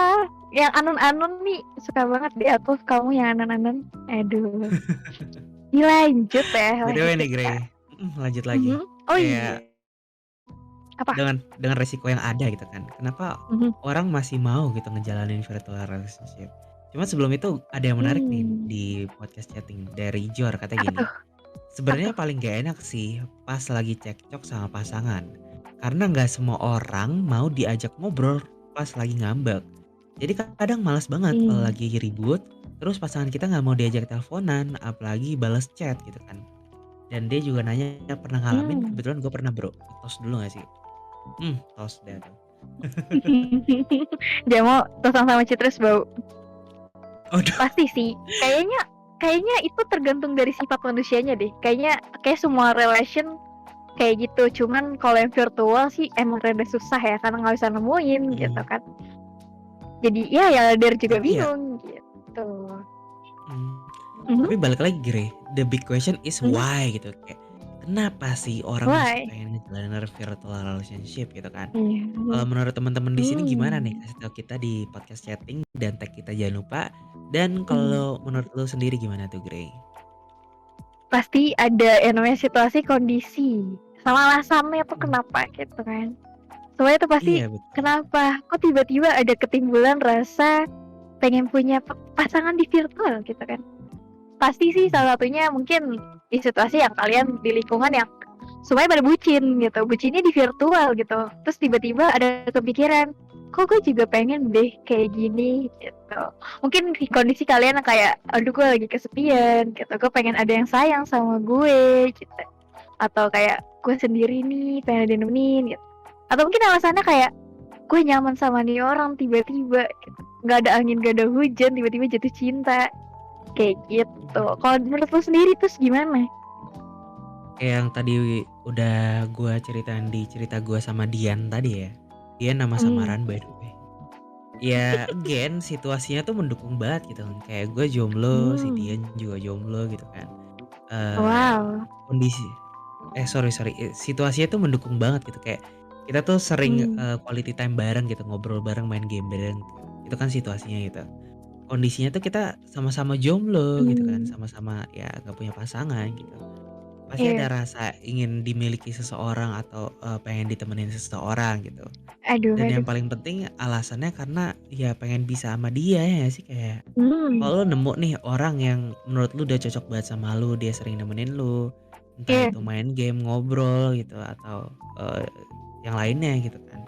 yang anon-anon nih suka banget deh aku, kamu yang anon-anon. Aduh. Dilanjut ya lagi BTW nih kita. Grey, lanjut lagi. Oh iya, Kayak apa? dengan resiko yang ada gitu kan. Kenapa Mhm. orang masih mau gitu ngejalanin virtual relationship? Cuma sebelum itu ada yang menarik nih Mmm, di podcast chatting dari Jor, katanya apa gini. tuh apa Sebenarnya tuh? paling gak enak sih pas lagi cekcok sama pasangan. Karena nggak semua orang mau diajak ngobrol pas lagi ngambek. Jadi kadang malas banget kalau Mmm, lagi ribut, terus pasangan kita nggak mau diajak teleponan, apalagi balas chat gitu kan. Dan dia juga nanya pernah ngalamin, mmm. kebetulan gue pernah bro, tos dulu gak sih? Tos deh tuh. Jamu tosan sama citrus bau. Aduh. Pasti sih, kayaknya kayaknya itu tergantung dari sifat manusianya deh. Kayak semua relation kayak gitu, cuman kalau yang virtual sih emang rada susah ya, karena nggak bisa nemuin gitu Mhm. kan. Jadi ya LDR juga Tapi ya, bingung gitu. mmm, Mhm tapi balik lagi Gre, the big question is mhm. why gitu, kayak kenapa sih orang masih Why? pengen ngejalanin virtual relationship gitu kan? Iya, Kalau mhm. menurut teman-teman di sini gimana nih? Mmm, Kasih tahu kita di podcast chatting dan tag kita jangan lupa. Dan mhm. kalau menurut lu sendiri gimana tuh Grey? Pasti ada yang namanya situasi, kondisi, sama alasannya tuh Mhm. kenapa gitu kan. Semuanya tuh pasti Iya betul. kenapa, kok tiba-tiba ada ketimbulan rasa pengen punya pasangan di virtual gitu kan. Pasti sih Mhm. salah satunya mungkin di situasi yang kalian di lingkungan yang semuanya pada bucin gitu, bucinnya di virtual gitu. Terus tiba-tiba ada kepikiran, kok gue juga pengen deh kayak gini gitu. Mungkin di kondisi kalian yang kayak, aduh gue lagi kesepian gitu, gue pengen ada yang sayang sama gue gitu. Atau kayak gue sendiri nih pengen ada yang nemenin gitu. Atau mungkin alasannya kayak gue nyaman sama nih orang tiba-tiba gitu. Gak ada angin gak ada hujan tiba-tiba jatuh cinta kayak gitu. Mhm. Kalau menurut lu sendiri terus gimana? Kayak yang tadi udah gua ceritain di cerita gua sama Dian tadi ya. Dian nama Hmm. samaran by the way. Ya again situasinya tuh mendukung banget gitu kan. Kayak gue jomblo, si Hmm. Dian juga jomblo gitu kan. Eee, Wow. kondisi sorry sorry, situasinya tuh mendukung banget gitu, kayak kita tuh sering, Hmm. quality time bareng gitu, ngobrol bareng, main game bareng, itu kan situasinya gitu. Kondisinya tuh kita sama-sama jomblo gitu kan, Hmm. sama-sama ya nggak punya pasangan gitu. Pasti ada Iya. rasa ingin dimiliki seseorang atau, pengen ditemenin seseorang gitu. Aduh Dan yang aduh. paling penting alasannya karena ya pengen bisa sama dia ya nggak sih? Kayak Hmm. kalau lu nemu nih orang yang menurut lu udah cocok banget sama lu, dia sering nemenin lu, entah Iya. itu main game, ngobrol gitu atau, eee, yang lainnya gitu kan.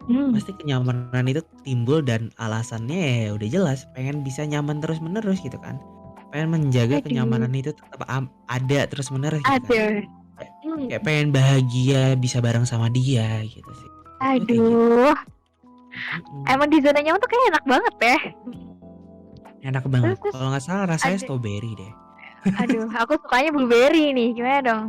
Hmm. Pasti kenyamanan itu timbul dan alasannya ya udah jelas pengen bisa nyaman terus-menerus gitu kan. Pengen menjaga Aduh. kenyamanan itu tetap ada terus-menerus gitu kan. Ada. Kayak Hmm. kayak pengen bahagia, bisa bareng sama dia gitu sih. Menurut gue kayak gitu. Aduh. Mhm, Emang di zona nyaman tuh kayak enak banget ya. enak banget. Terus Kalau nggak salah rasanya ada. strawberry deh. Aduh, aku sukanya blueberry nih. Gimana dong?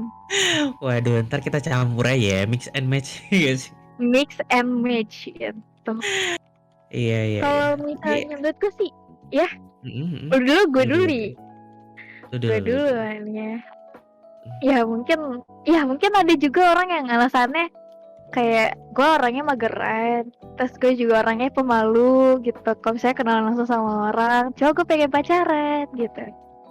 Waduh, entar kita campur aja ya, mix and match iya sih. Mix and match gitu. Iya iya iya. Kalau Tapi misalnya menurutku sih, ya, mhm mhm. gue Lu dulu dulu nih. deh. Lu Gue dulu lu dulu dulu. ya. Mhm. Ya mungkin ada juga orang yang alasannya kayak gue orangnya mageran, terus gue juga orangnya pemalu gitu. Kalau misalnya kenalan langsung sama orang, coba gue pengen pacaran gitu.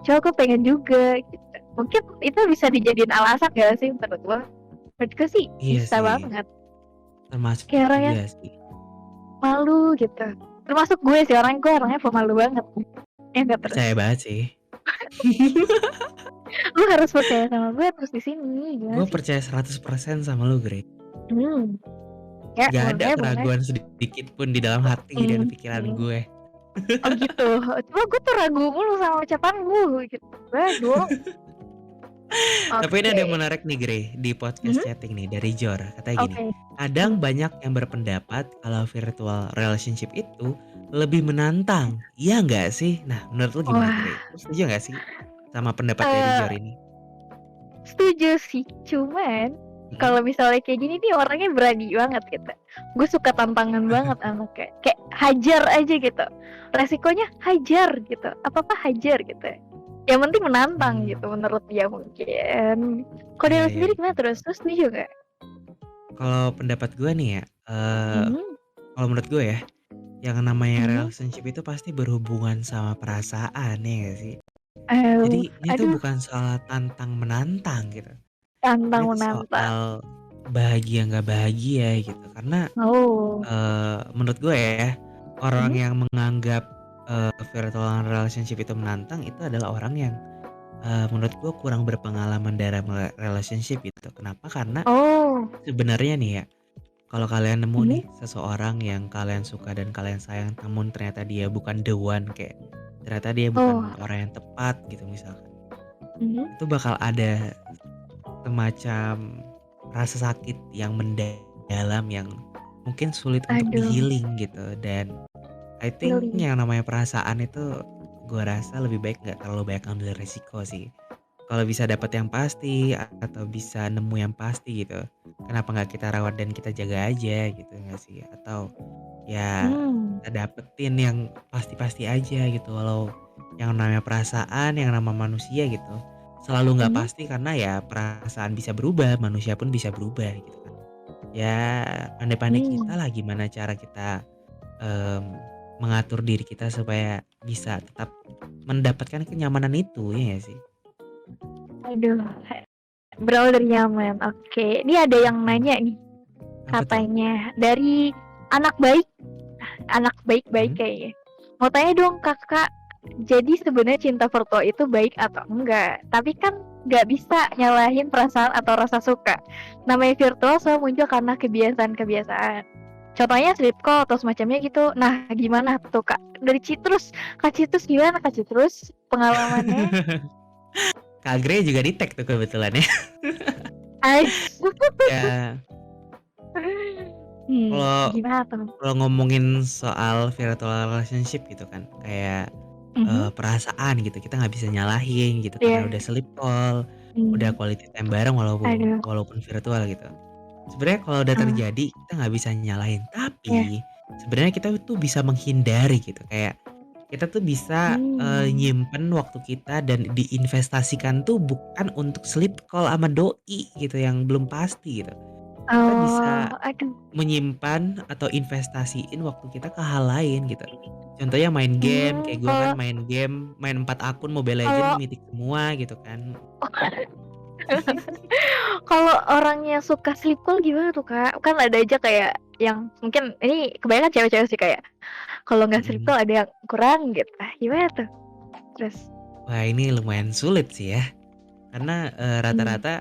Coba gue pengen juga gitu. Mungkin itu bisa dijadiin alasan gak sih menurut lo? Menurut gue sih Iya bisa sih, banget. termasuk Kayak orangnya juga sih. malu gitu. Termasuk gue sih gue orangnya pemalu banget. Ya enggak terus. Percaya banget sih. Lu harus percaya sama gue terus di sini, gimana Gue sih? percaya 100% sama lu, Grey. Hmm, ya Gak ada boleh boleh. keraguan sedikit pun di dalam hati dan Hmm, pikiran hmm. gue. Oh gitu. Cuma gue tuh ragu mulu sama ucapan lu gitu. Gue dong. Tapi ini ada yang Oke. menarik nih Gray, di podcast Mhm, chatting nih dari Jor. Katanya gini, oke. kadang Mhm. banyak yang berpendapat kalau virtual relationship itu lebih menantang. Iya nggak sih? Nah, menurut lu gimana Gray? Wah, Lu setuju nggak sih sama pendapat dari Jor eee, ini? setuju sih, cuman Mhm. kalau misalnya kayak gini nih orangnya berani banget gitu. Gue suka tantangan banget anaknya, kayak hajar aja gitu. Resikonya hajar gitu, apa-apa hajar gitu. Yang penting menantang Mmm, gitu menurut dia mungkin. Kalau iya dari lu iya, sendiri betul gimana betul. terus? Lu setuju nggak? Kalau pendapat gue nih ya, Mhm, kalau menurut gue ya, yang namanya mhm. relationship itu pasti berhubungan sama perasaan, ya nggak sih? Jadi ini tuh Aduh, bukan soal tantang menantang gitu. Ini tantang tuh menantang. soal bahagia nggak bahagia gitu. Karena, Oh, menurut gue ya, orang mhm. yang menganggap, virtual relationship itu menantang itu adalah orang yang, menurut gue kurang berpengalaman dalam relationship gitu. Kenapa? Karena Oh, sebenarnya nih ya, kalau kalian nemu nih mhm. seseorang yang kalian suka dan kalian sayang, namun ternyata dia bukan the one, kayak ternyata dia bukan Oh, orang yang tepat gitu misalkan, mhm. itu bakal ada semacam rasa sakit yang mendalam yang mungkin sulit untuk Aduh, di-healing gitu. Dan I think feeling. yang namanya perasaan itu gua rasa lebih baik nggak terlalu banyak ambil resiko sih. Kalau bisa dapat yang pasti atau bisa nemu yang pasti gitu, kenapa nggak kita rawat dan kita jaga aja gitu nggak sih? Atau ya Mmm, kita dapetin yang pasti-pasti aja gitu, walau yang namanya perasaan, yang nama manusia gitu, selalu nggak mhm. pasti karena ya perasaan bisa berubah, manusia pun bisa berubah gitu kan. Ya pandai-pandai kita Mmm, lah gimana cara kita, mengatur diri kita supaya bisa tetap mendapatkan kenyamanan itu, ya nggak sih? aduh, berawal dari nyaman, oke. Ini ada yang Mhm, nanya nih, apa tuh? katanya dari anak baik-baik Mhm. kayaknya. Mau tanya dong Kakak, jadi sebenarnya cinta virtual itu baik atau enggak? Tapi kan nggak bisa nyalahin perasaan atau rasa suka. Namanya virtual selalu muncul karena kebiasaan-kebiasaan. Contohnya sleep call atau semacamnya gitu. Nah, gimana tuh Kak? Dari Citrus, Kak Citrus gimana Kak Citrus pengalamannya? Kak Gray juga di-tag tuh kebetulan ya. Ais. Ya, kalau Gimana tuh? kalau ngomongin soal virtual relationship gitu kan, kayak, Mhm, perasaan gitu, kita nggak bisa nyalahin gitu karena udah iya. sleep call, udah Mmm, quality time bareng walaupun aduh, walaupun virtual gitu. Sebenarnya kalau udah ah, terjadi kita nggak bisa nyalahin, iya. tapi sebenarnya kita tuh bisa menghindari gitu. Kayak kita tuh bisa, Mmm. nyimpen waktu kita dan diinvestasikan tuh bukan untuk sleep call sama doi gitu yang belum pasti gitu. Kita bisa Oh, aduh. menyimpan atau investasiin waktu kita ke hal lain gitu. Contohnya main game, kayak gua kan Kalau main game, main 4 akun Mobile Legends kalau mythic semua gitu kan. kalau orang yang suka sleep call gimana tuh, Kak? Kan ada aja kayak yang mungkin ini kebanyakan cewek-cewek sih kayak kalau nggak sleep Mhm. call ada yang kurang gitu. Gimana tuh? Terus? Wah ini lumayan sulit sih ya, karena, Mmm, rata-rata,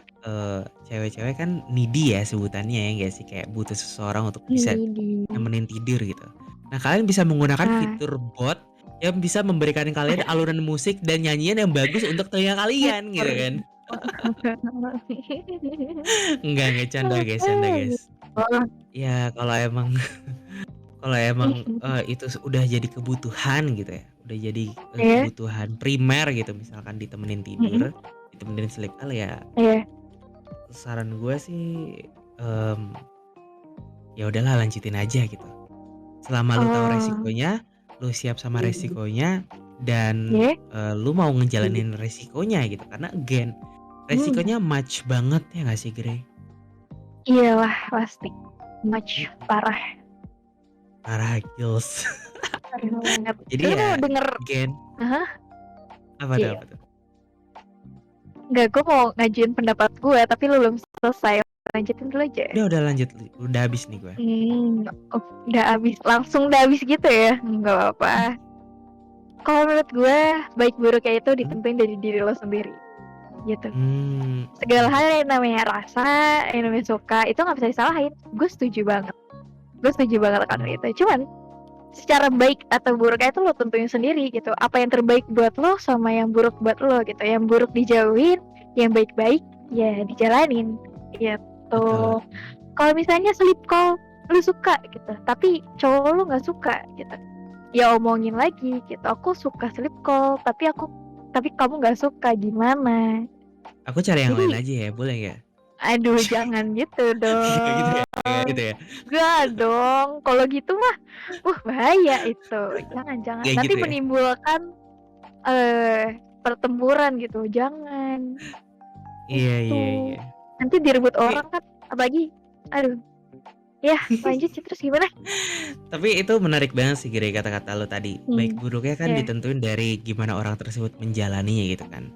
cewek-cewek kan needy ya sebutannya ya nggak sih? Kayak butuh seseorang untuk bisa needy. nemenin tidur gitu. Nah kalian bisa menggunakan Ah. fitur bot yang bisa memberikan kalian alunan musik dan nyanyian yang bagus untuk telinga kalian gitu Fitur. kan. Enggak, canda guys, canda Oh. guys. Ya kalau emang, itu udah jadi kebutuhan gitu ya, udah jadi, Iya, kebutuhan primer gitu misalkan ditemenin mhm, tidur, ditemenin sleep ya iya. saran gue sih, mmm, ya udahlah lanjutin aja gitu. Selama lu tahu Oh, resikonya, lu siap sama resikonya dan, iya? lu mau ngejalanin resikonya gitu. Karena again, Mmm, resikonya much banget ya nggak sih, Gray? iyalah pasti. Much, Mhm, parah parah gils. parah banget. Jadi Lu ya mau denger again ah iya. apa tuh? Enggak, gue mau ngajuin pendapat gue, tapi lu belum selesai. Lanjutin dulu aja. Udah lanjut, udah habis nih gue. Oh, udah habis, langsung udah habis gitu ya? Nggak apa-apa. Kalau menurut gue, baik buruknya itu Mhm, ditentuin dari diri lo sendiri, gitu. Segala oke. hal yang namanya rasa, yang namanya suka, itu nggak bisa disalahin. Gue setuju banget. Gue setuju banget akan Mhm, itu. Cuman, secara baik atau buruknya itu lo tentuin sendiri gitu. Apa yang terbaik buat lo sama yang buruk buat lo gitu. Yang buruk dijauhin, yang baik-baik ya dijalanin gitu. Betul. Kalau misalnya sleep call lu suka gitu, tapi cowok lu nggak suka gitu, ya omongin lagi gitu. Aku suka sleep call, tapi kamu nggak suka gimana? Aku cari yang lain Jadi, aja ya, boleh nggak? aduh jangan gitu Nggak gitu dong. ya? Nggak gitu ya? Enggak dong. Kalau gitu mah, bahaya itu. Jangan. Nggak Nanti gitu ya? menimbulkan pertempuran gitu. Jangan. Iya, iya, Itu. iya. Nanti direbut Tapi orang kan. Apalagi, aduh. Ya, lanjut sih terus gimana? tapi itu menarik banget sih Gray, kata-kata lo tadi. Baik Hmm. buruknya kan Ya. ditentuin dari gimana orang tersebut menjalaninya gitu kan.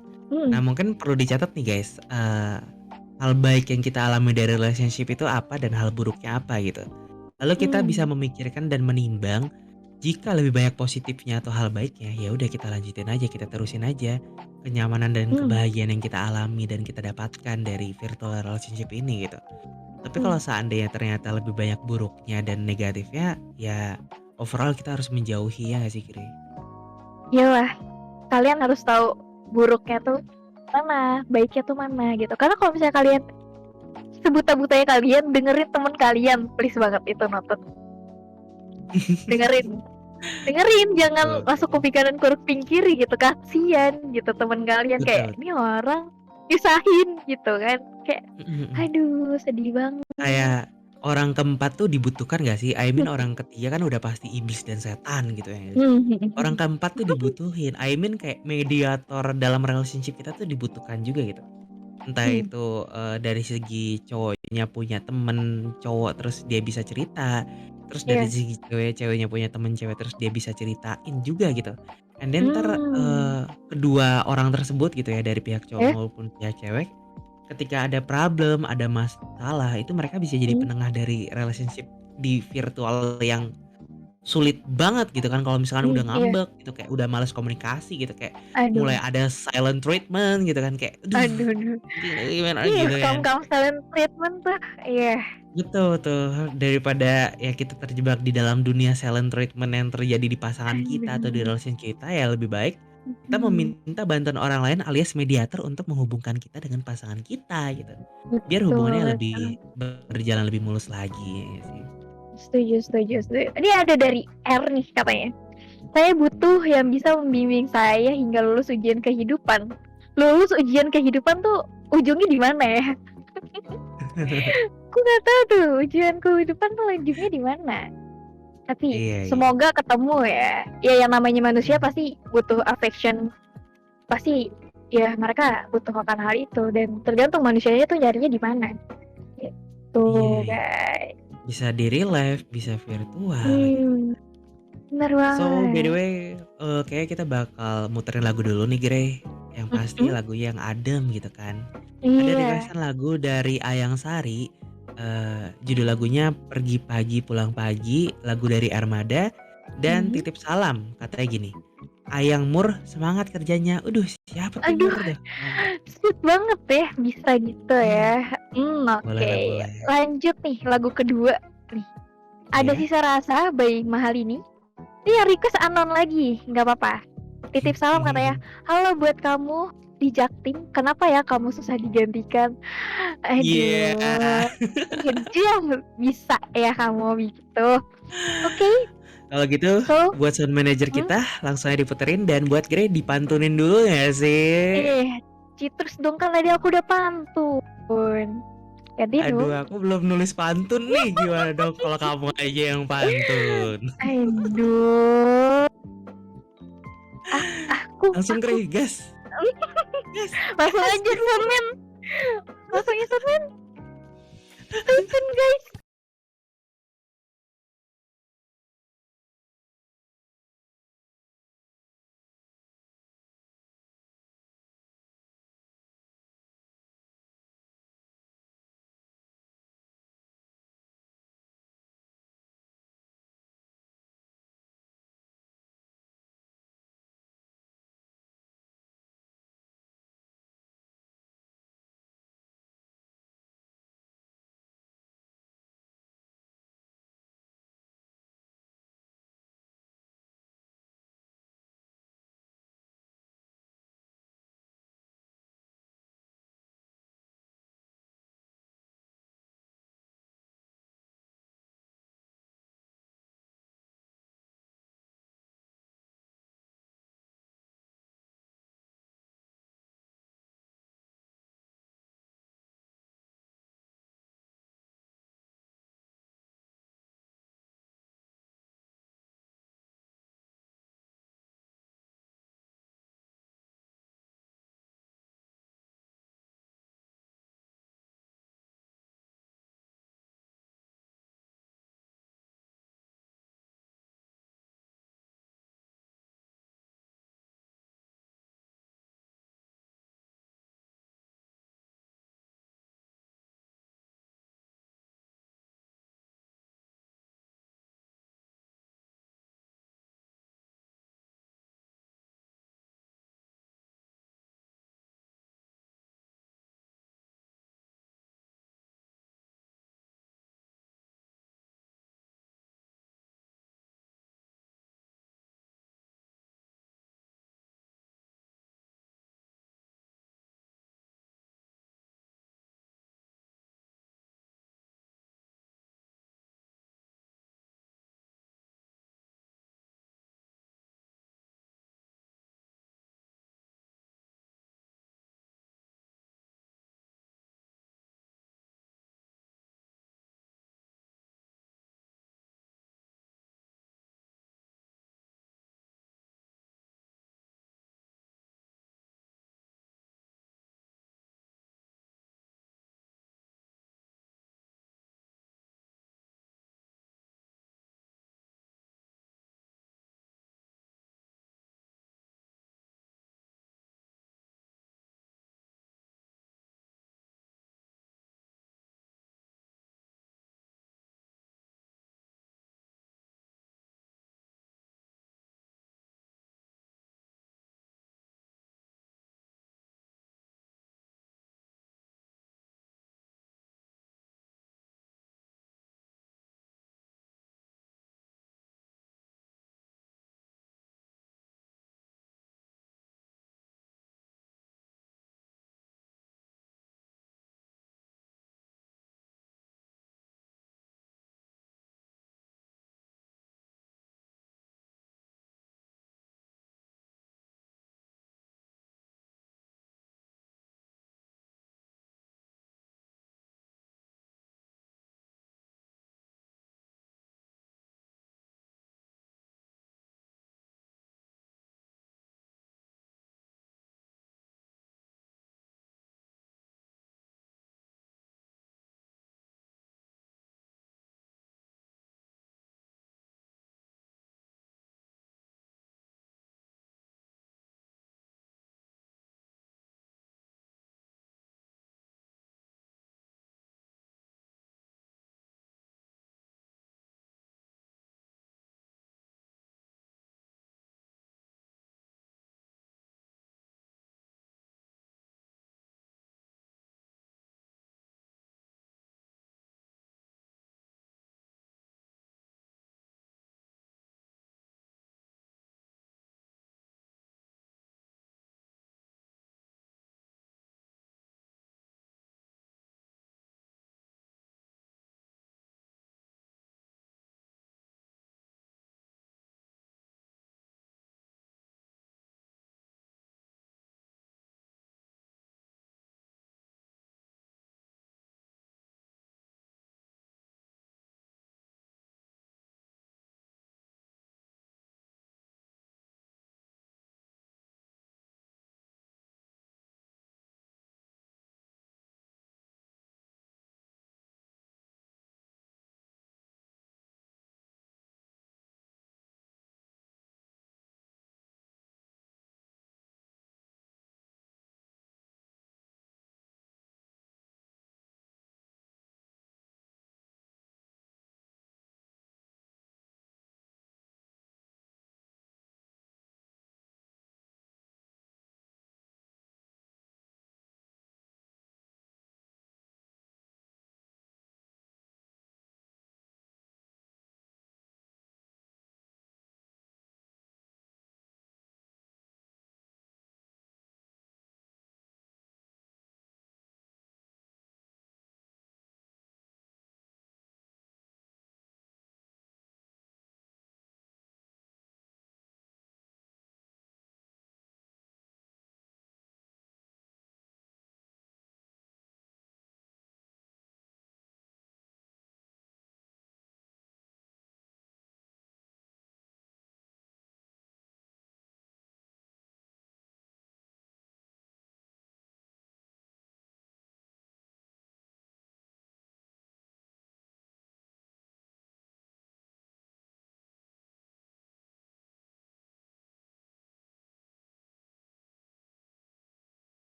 Nah Hmm. mungkin perlu dicatat nih guys, hal baik yang kita alami dari relationship itu apa dan hal buruknya apa gitu. Lalu kita bisa Hmm. memikirkan dan menimbang jika lebih banyak positifnya atau hal baiknya, ya udah kita lanjutin aja, kita terusin aja kenyamanan dan Hmm. kebahagiaan yang kita alami dan kita dapatkan dari virtual relationship ini gitu. Tapi kalau Hmm. seandainya ternyata lebih banyak buruknya dan negatifnya, ya overall kita harus menjauhi ya nggak sih Kiri? Iyalah, kalian harus tahu buruknya tuh mana, baiknya tuh mana gitu. Karena kalau misalnya kalian sebuta-butanya kalian dengerin temen kalian, please banget itu nonton. Dengerin. Dengerin, jangan masuk Oke. kuping kanan keluar kuping kiri gitu. Kasian gitu temen kalian, kayak Betul. ini orang nyusahin gitu kan. Kayak Mhm, mhm. aduh sedih banget. Kayak orang keempat tuh dibutuhkan gak sih? I mean orang ketiga kan udah pasti iblis dan setan gitu ya nggak sih? Orang keempat tuh dibutuhin. I mean kayak mediator dalam relationship kita tuh dibutuhkan juga gitu. Entah itu dari segi cowoknya punya temen cowok terus dia bisa cerita, terus dari Iya. segi ceweknya punya temen cewek terus dia bisa ceritain juga gitu. And then Hmm. kedua orang tersebut gitu ya dari pihak cowok Ya. maupun pihak cewek, ketika ada problem, ada masalah, itu mereka bisa jadi Hmm. penengah dari relationship di virtual yang sulit banget gitu kan kalau misalkan udah Iya. ngambek gitu, kayak udah males komunikasi gitu, kayak mulai Aduh. ada silent treatment gitu kan, kayak aduh Aduh. gimana Ih, gitu kan. kamu silent treatment tuh. Iya. Betul tuh, daripada ya kita terjebak di dalam dunia silent treatment yang terjadi di pasangan kita atau di Aduh. relation kita, ya lebih baik kita Hmm. meminta bantuan orang lain alias mediator untuk menghubungkan kita dengan pasangan kita gitu. Biar Betul, hubungannya lebih betul. berjalan lebih mulus lagi ya sih. Setuju, setuju, setuju. Ini ada dari R nih katanya. Saya butuh yang bisa membimbing saya hingga lulus ujian kehidupan. Lulus ujian kehidupan tuh ujungnya di mana ya? Aku nggak tahu tuh ujian kehidupan tuh ujungnya di mana. Tapi Iya, iya. semoga ketemu ya. Ya yang namanya manusia Mhm. pasti butuh affection. Pasti ya mereka butuh akan hal itu dan tergantung manusianya tuh nyarinya di mana. Gitu Iya, iya. guys. Bisa di real life, bisa virtual gitu. Hmm, bener So, by the banget. way, kayaknya kita bakal muterin lagu dulu nih, Grey. Yang pasti Mm-mm. lagu yang adem gitu kan. Ada Iya. requestan lagu dari Ayang Sari, judul lagunya Pergi Pagi Pulang Pagi, lagu dari Armada, dan Hmm. titip salam, katanya gini, "Ayang Mur semangat kerjanya." Siapa tuh Aduh, Mur dah? sweet banget ya, bisa gitu Iya, ya. boleh lah, Oke. boleh. Lanjut nih lagu kedua nih. Ada Iya? Sisa Rasa by Mahalini. Ini yang request anon lagi, nggak apa-apa. Titip salam katanya, halo buat kamu di Jaktim, kenapa ya kamu susah digantikan? Iya. Aduh, kejam bisa ya kamu gitu. Oke, Kalau gitu so, buat sound manager hmm, kita langsung aja diputerin dan buat Grey dipantunin dulu nggak sih? citrus dong kan tadi aku udah pantun. Ganti Aduh, dong. aku belum nulis pantun nih. Gimana dong kalau kamu aja yang pantun? Aduh, ah, Langsung aku Grey, gas, gas, langsung gas, aja gas. semen, langsung aja semen, stay tune guys.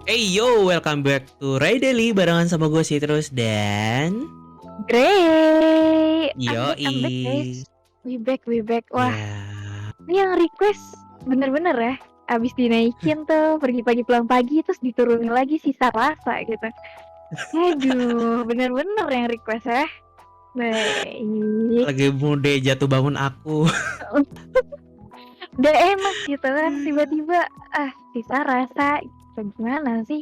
Hey yo, welcome back to Ray Daily barengan sama gue Citrus dan Grey, I'm back Yoi. guys. We back. Wah, Ya, ini yang request bener-bener ya. Abis dinaikin tuh, pergi pagi pulang pagi, terus diturunin lagi sisa rasa gitu. Aduh, bener-bener yang request ya. Baik. lagi mode jatuh bangun aku. Udah enak gitu kan, tiba-tiba sisa rasa. Gimana sih?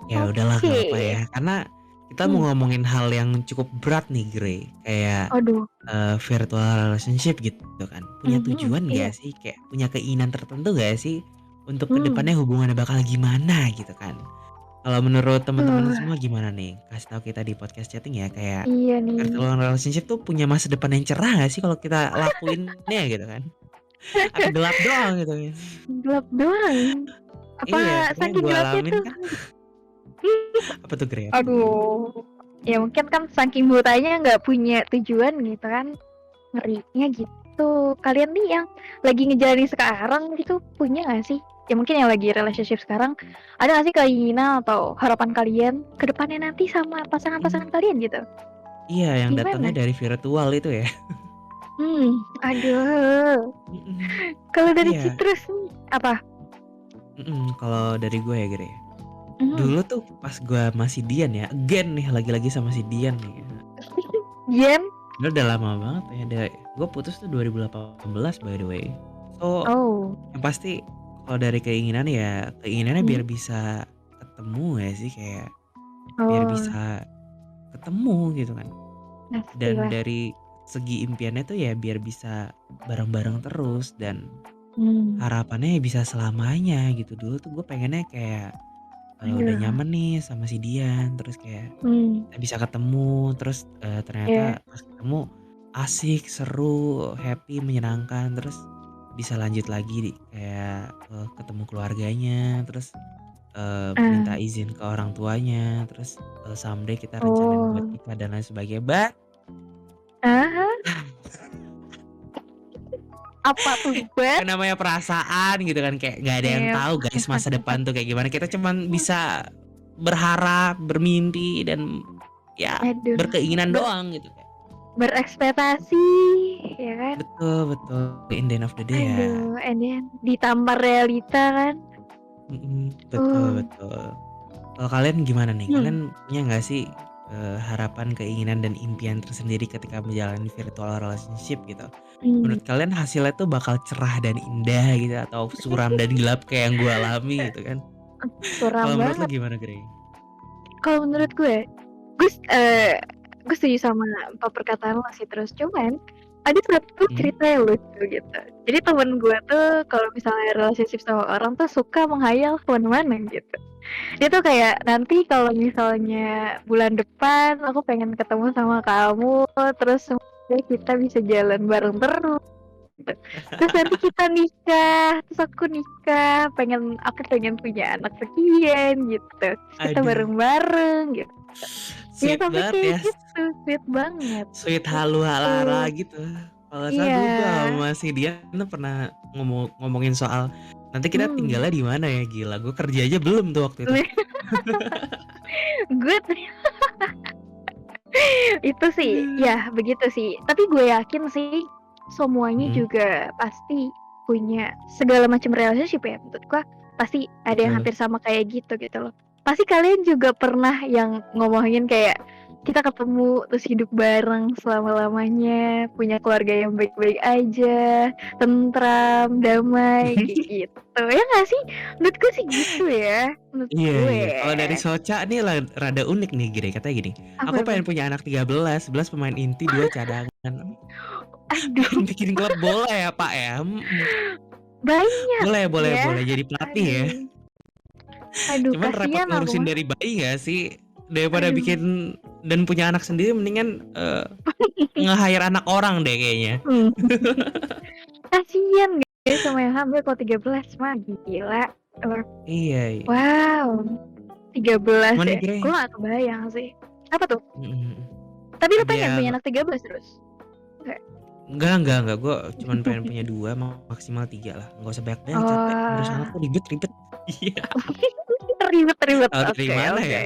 Ya udahlah nggak apa-apa Oke. ya, karena kita mau ngomongin hal yang cukup berat nih Grey, kayak Aduh. virtual relationship gitu kan. Punya tujuan Iya. gak sih? Kayak punya keinginan tertentu gak sih untuk Hmm. kedepannya hubungannya bakal gimana gitu kan? Kalau menurut teman-teman Uh, semua gimana nih? Kasih tahu kita di podcast chatting ya, kayak iya nih. virtual relationship tuh punya masa depan yang cerah gak sih kalau kita lakuinnya gitu kan? Apa gelap doang gitu ya? Gelap doang. Iya, Apa karena yang saking gue gelapnya alamin tuh? kan apa tuh Grey? Apa tuh Grey? Aduh. Ya mungkin kan saking butanya nggak punya tujuan gitu kan. Ngerinya gitu. Kalian nih yang lagi ngejalanin sekarang gitu punya nggak sih? Ya mungkin yang lagi relationship sekarang ada nggak sih keinginan atau harapan kalian ke depannya nanti sama Mhm. pasangan-pasangan kalian gitu? Iya, yang datangnya Gimana? dari virtual itu ya. Aduh. Mhm. Kalau dari Iya, Citrus nih apa? kalau dari gue ya Grey. Hmm. Dulu tuh pas gue masih Dian ya, again nih lagi-lagi sama si Dian nih. Jen? Udah lama banget ya, gue putus tuh 2018 by the way. So, Oh. yang pasti kalau dari keinginan ya, keinginannya Hmm? biar bisa ketemu ya sih, kayak biar Oh, bisa ketemu gitu kan. Dan pastilah. dari segi impiannya tuh ya biar bisa bareng-bareng terus dan Hmm. harapannya ya bisa selamanya gitu. Dulu tuh gue pengennya kayak udah Aduh. nyaman nih sama si Dian, terus kayak Hmm. kita bisa ketemu, terus Ya. ternyata pas ketemu asik, seru, happy, menyenangkan, terus bisa lanjut lagi kayak ketemu keluarganya, terus minta Ah. izin ke orang tuanya, terus someday kita rencanain buat Oh. nikah dan lain sebagainya. Ah, apa tuh, Kan Bet? namanya perasaan gitu kan, kayak nggak ada yang Em, tahu guys masa depan tuh kayak gimana. Kita cuman bisa berharap, bermimpi dan ya Aduh, berkeinginan ber doang gitu kan. berekspektasi, ya kan? Betul betul, in the end of the day ya. Aduh, and then ditampar realita kan? Betul Uh. betul. Kalau kalian gimana nih? Hmm. Kalian punya nggak sih harapan, keinginan dan impian tersendiri ketika menjalani virtual relationship gitu? Hmm. Menurut kalian hasilnya tuh bakal cerah dan indah gitu atau suram dan gelap kayak yang gue alami gitu kan? Suram Kalau menurut lo banget. gimana, Grey? Kalau menurut gue, gue setuju sama apa perkataan lo sih terus. Cuman ada satu Mhm. cerita yang lucu gitu. Jadi temen gue tuh kalau misalnya relationship sama orang tuh suka menghayal kemana-mana gitu. Dia tuh kayak nanti kalau misalnya bulan depan aku pengen ketemu sama kamu, terus semoga kita bisa jalan bareng terus. Gitu. Terus nanti kita nikah, terus aku nikah, aku pengen punya anak sekian gitu. Terus kita Aduh, bareng-bareng gitu. Ya sweet sampai banget kayak ya, gitu, sweet banget. sweet halu halara Gitu. gitu. Kalau nggak salah Iya. dulu gue sama si Dian tuh pernah ngomongin soal nanti kita Hmm. tinggalnya di mana ya, gila. Gue kerja aja belum tuh waktu itu. Good. Itu sih, ya begitu sih. Tapi gue yakin sih semuanya Mhm, juga pasti punya segala macam relationship ya. Menurut gue pasti ada yang betul. hampir sama kayak gitu loh. Pasti kalian juga pernah yang ngomongin kayak kita ketemu terus hidup bareng selama-lamanya, punya keluarga yang baik-baik aja, tentram, damai, kayak gitu. Ya nggak sih? Menurut gue sih gitu ya. Menurut Iya gue. iya. Kalau dari Soca nih rada unik nih Gire, katanya gini, "Aku Apa tuh? pengen punya anak 13, 11 pemain inti, 2 cadangan." Pengen Aduh, bikin klub bola ya, Pak, ya? banyak Boleh boleh ya. boleh jadi pelatih ya. Aduh. Aduh, Cuman repot kasihan aku ngurusin mah. dari bayi nggak sih? Daripada Aduh. bikin dan punya anak sendiri mendingan, nge-hire anak orang deh kayaknya. Hmm. Kasihan guys sama yang hamil kalau 13 mah gila. Eh, Iya iya. Wow, 13 Cuman nih ya. Gire, Gue gak kebayang sih. Apa tuh? mhm mhm. Tapi lu pengen Ya punya anak 13 terus? Enggak. enggak, gue cuman pengen punya 2 maksimal 3 lah, nggak usah banyak-banyak, capek ngurus anak Oh, tuh ribet ribet. Iya. Ribet-ribet, Tahu dari oke mana oke. ya?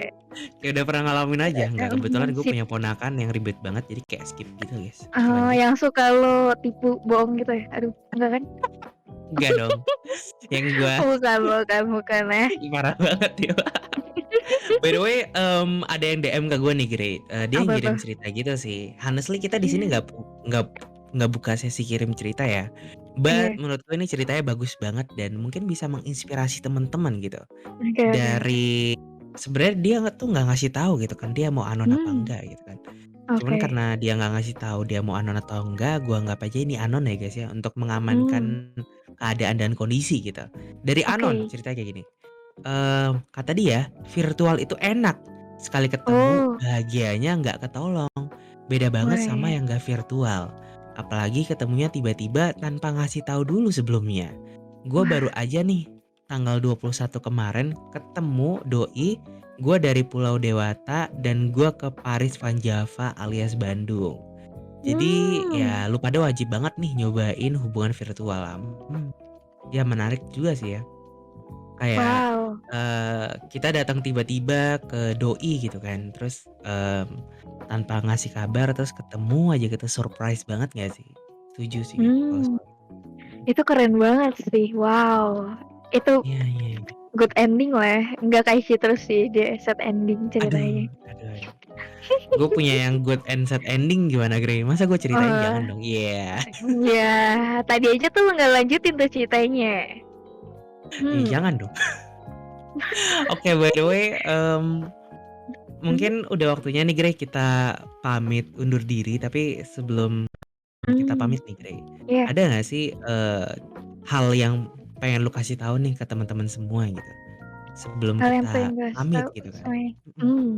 Kayak udah pernah ngalamin aja. Enggak, kebetulan gue Sip. punya ponakan yang ribet banget jadi kayak skip gitu guys. Oke lanjut. Yang suka lo tipu bohong gitu ya? Aduh, enggak kan? Enggak dong. Yang gue Bukan ya. parah banget ya. By the way, ada yang DM ke gue nih, Gray. Dia Apa ngirim tuh? cerita gitu sih. Honestly kita di sini Iya, nggak nggak buka sesi kirim cerita ya. But iya. menurut gue ini ceritanya bagus banget dan mungkin bisa menginspirasi teman-teman gitu. Oke oke. Dari sebenarnya dia nggak ngasih tahu gitu kan dia mau anon apa Hmm, enggak gitu kan. Cuman oke. karena dia nggak ngasih tahu dia mau anon atau enggak, gua anggap aja ini anon ya guys ya untuk Hmm, mengamankan keadaan dan kondisi gitu. Dari anon oke. ceritanya kayak gini. Kata dia, virtual itu enak. Sekali ketemu Oh, bahagianya nggak ketolong. Beda banget sama weh. yang nggak virtual. Apalagi ketemunya tiba-tiba tanpa ngasih tahu dulu sebelumnya. Gue baru Wah, aja nih tanggal 21 kemarin ketemu doi gue dari Pulau Dewata dan gue ke Paris Van Java alias Bandung. Jadi hmm, ya lu pada wajib banget nih nyobain hubungan virtual. Ya menarik juga sih ya. Kayak, wow. kita datang tiba-tiba ke doi gitu kan, terus, tanpa ngasih kabar, terus ketemu aja gitu, surprise banget nggak sih? Setuju sih kalau Hmm, soal itu keren banget sih. Wow. Itu iya iya iya. good ending lah. Enggak kayak gitu terus sih dia sad ending ceritanya. Aduh aduh aduh. Gue punya yang good and sad ending gimana Grey? Masa gue ceritain? Oh, Jangan dong, iya. ya tadi aja tuh nggak lanjutin tuh ceritanya. Ih, Hmm, jangan dong. Oke, by the way, hmm, mungkin udah waktunya nih Grey kita pamit undur diri, tapi sebelum kita hmm, pamit nih, Grey. ya. Ada nggak sih hal yang pengen lu kasih tahu nih ke teman-teman semua gitu sebelum Kalian kita pengen gue pamit tahu gitu kan? semuanya. Mhm.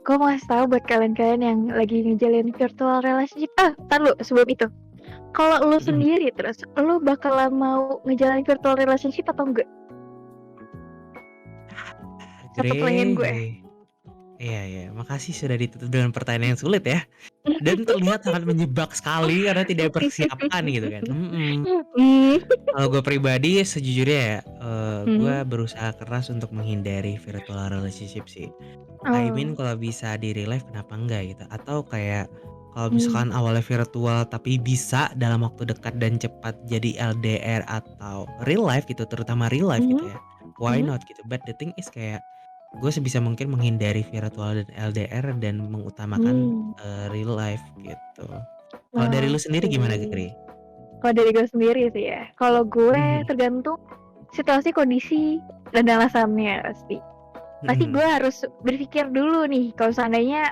Gue mau kasih tahu buat kalian-kalian yang lagi ngejalin virtual relationship. Tar lu sebelum itu. Kalau lu Mhm. sendiri terus, lu bakalan mau ngejalanin virtual relationship atau enggak? Satu pertanyaan Grey, gue. Grey. Iya iya, makasih sudah ditutup dengan pertanyaan yang sulit ya. Dan terlihat sangat menjebak sekali karena tidak persiapan gitu kan. Mhm. Hmm, Kalau gue pribadi sejujurnya ya, gue hmm, berusaha keras untuk menghindari virtual relationship sih. I mean oh, kalau bisa di real life kenapa enggak gitu, atau kayak kalau hmm, misalkan awalnya virtual tapi bisa dalam waktu dekat dan cepat jadi LDR atau real life gitu, terutama real life hmm, gitu ya, why hmm, not gitu. But the thing is kayak gue sebisa mungkin menghindari virtual dan LDR dan mengutamakan, hmm. real life gitu. Kalau dari lu sendiri Oke. gimana, Gri? Kalau dari gue sendiri sih ya, kalau gue Mhm tergantung situasi, kondisi, dan alasannya pasti. Pasti gue mhm. harus berpikir dulu nih, kalau seandainya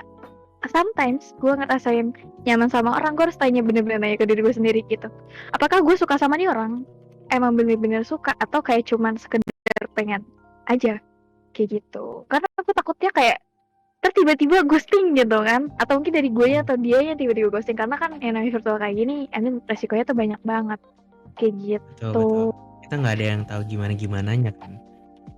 sometimes gue ngerasain nyaman sama orang, gue harus tanya bener-bener nanya ke diri gue sendiri gitu. Apakah gue suka sama nih orang? Emang bener-bener suka atau kayak cuman sekedar pengen aja kayak gitu. Karena aku takutnya kayak tiba-tiba ghosting gitu kan, atau mungkin dari gue Mhm. atau dia yang tiba-tiba ghosting, karena kan yang namanya virtual kayak gini, I mean resikonya tuh banyak banget kayak Betul betul. gitu. Kita nggak ada yang tahu gimana-gimananya kan.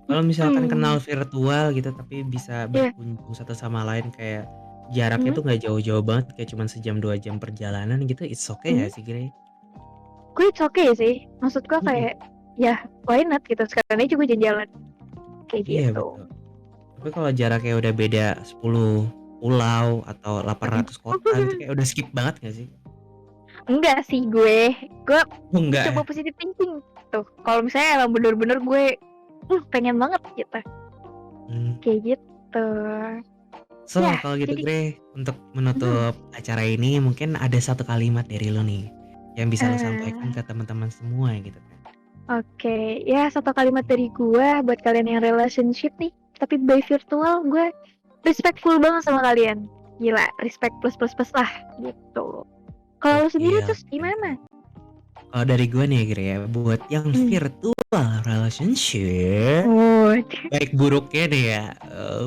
Kalau misalkan kenal Hmm, virtual gitu tapi bisa ya, berkunjung satu sama lain kayak jaraknya hmm, tuh nggak jauh-jauh banget kayak cuman sejam 2 jam perjalanan gitu, it's okay hmm. nggak sih, Grey? Gue it's okay sih, maksud gue Mhm. kayak ya why not gitu, sekarang aja gue jalan kayak Iya gitu. betul. Tapi kalau jaraknya udah beda 10 pulau atau 800 kota gitu kayak udah skip banget nggak sih? Enggak sih, gue Oh enggak mencoba ya? positive thinking tuh. Kalau misalnya emang bener-bener gue pengen banget gitu, Mmm. kayak gitu. So, Ya, kalau gitu jadi Grey, untuk hmm, menutup acara ini mungkin ada satu kalimat dari lu nih, yang bisa lu sampaikan eh, ke teman-teman semua gitu kan? oke, ya satu kalimat dari gue buat kalian yang relationship nih, tapi by virtual, gue respectful banget sama kalian. Gila, respect plus plus plus lah gitu. Kalau lu sendiri Gokil terus gokil. gimana? Kalau dari gue nih Gre ya, buat yang Hmm. virtual relationship, Oh, baik buruknya nih ya,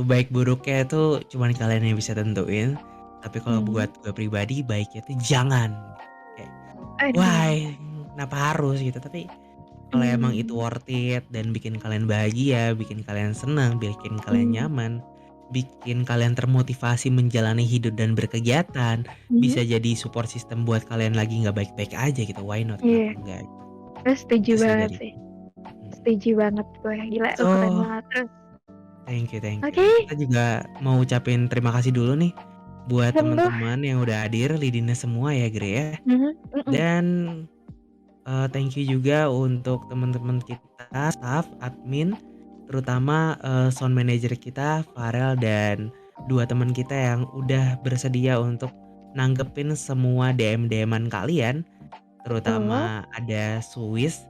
baik buruknya itu cuman kalian yang bisa tentuin. Tapi kalau hmm. buat gue pribadi baiknya tuh jangan. Kayak, Aduh. why? Kenapa harus gitu? Tapi kalau emang itu Hmm. worth it dan bikin kalian bahagia, bikin kalian senang, bikin kalian Hmm. nyaman, bikin kalian termotivasi menjalani hidup dan berkegiatan, Hmm. bisa jadi support system buat kalian lagi nggak baik-baik aja gitu. Why not? Kenapa Iya, enggak? gue setuju Itu sih banget dari sih. mhm. Setuju banget gue. Gila, lu keren So, banget terus. Thank you, thank you. Oke, Kita juga mau ucapin terima kasih dulu nih buat sungguh. teman-teman yang udah hadir lidinnya semua ya, Gre, ya. Mhm mhm. Dan, thank you juga untuk teman-teman kita, staff, admin, terutama, sound manager kita, Farel, dan 2 teman kita yang udah bersedia untuk nanggepin semua DM-DM-an kalian, Betul. terutama ada Swiss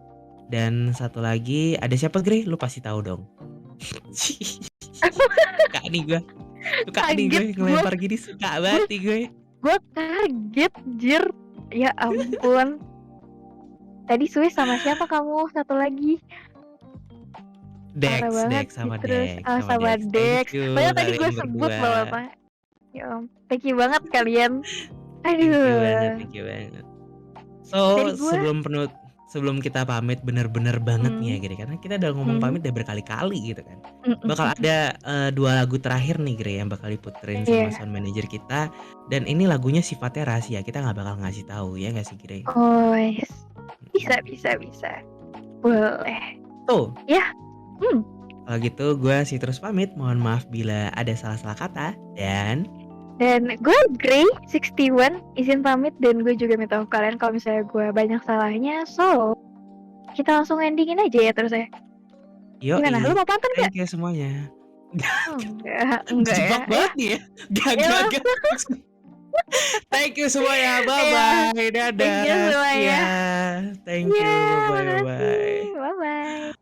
dan satu lagi ada siapa, Gre? Lu pasti tahu dong. Suka nih gue, suka nih gue Kaget gue ngelempar gini, suka gue banget nih gue. gue kaget, jir. Ya ampun. Tadi Swiss sama siapa kamu? Satu lagi? Parah banget Dex sih sama terus Dex ah, sama sama Dex. Thank Dex. you Padahal tadi gue kalian sebut loh berdua. apa. Ya thank you banget kalian. Thank you banget, Aduh. thank you banget. So, Dari gue sebelum kita pamit bener-bener banget nih ya hmm, Gre, karena kita udah ngomong hmm, pamit udah berkali-kali gitu kan. Bakal hmm. ada 2 lagu terakhir nih Gre yang bakal diputerin sama Iya. sound manager kita, dan ini lagunya sifatnya rahasia, kita nggak bakal ngasih tahu ya nggak sih Gre? Oh, yes. Bisa, Mhm. bisa, bisa. Boleh. Tuh, Ya, hmm. kalau gitu gue Citrus pamit, mohon maaf bila ada salah-salah kata, dan Dan gue Grey61 izin pamit dan gue juga minta maaf kalian kalau misalnya gue banyak salahnya. So, kita langsung endingin aja ya terus ya. Gimana? Lu yoi, mau pantun gak? thank you semuanya. Oh, enggak ya. Jebak Ya, banget nih ya. ya. Gak. Thank you semuanya. Ya, Bye-bye. thank you Dadah. See semuanya. ya. Thank Iya, you. Bye-bye. makasih. Bye-bye. Bye-bye.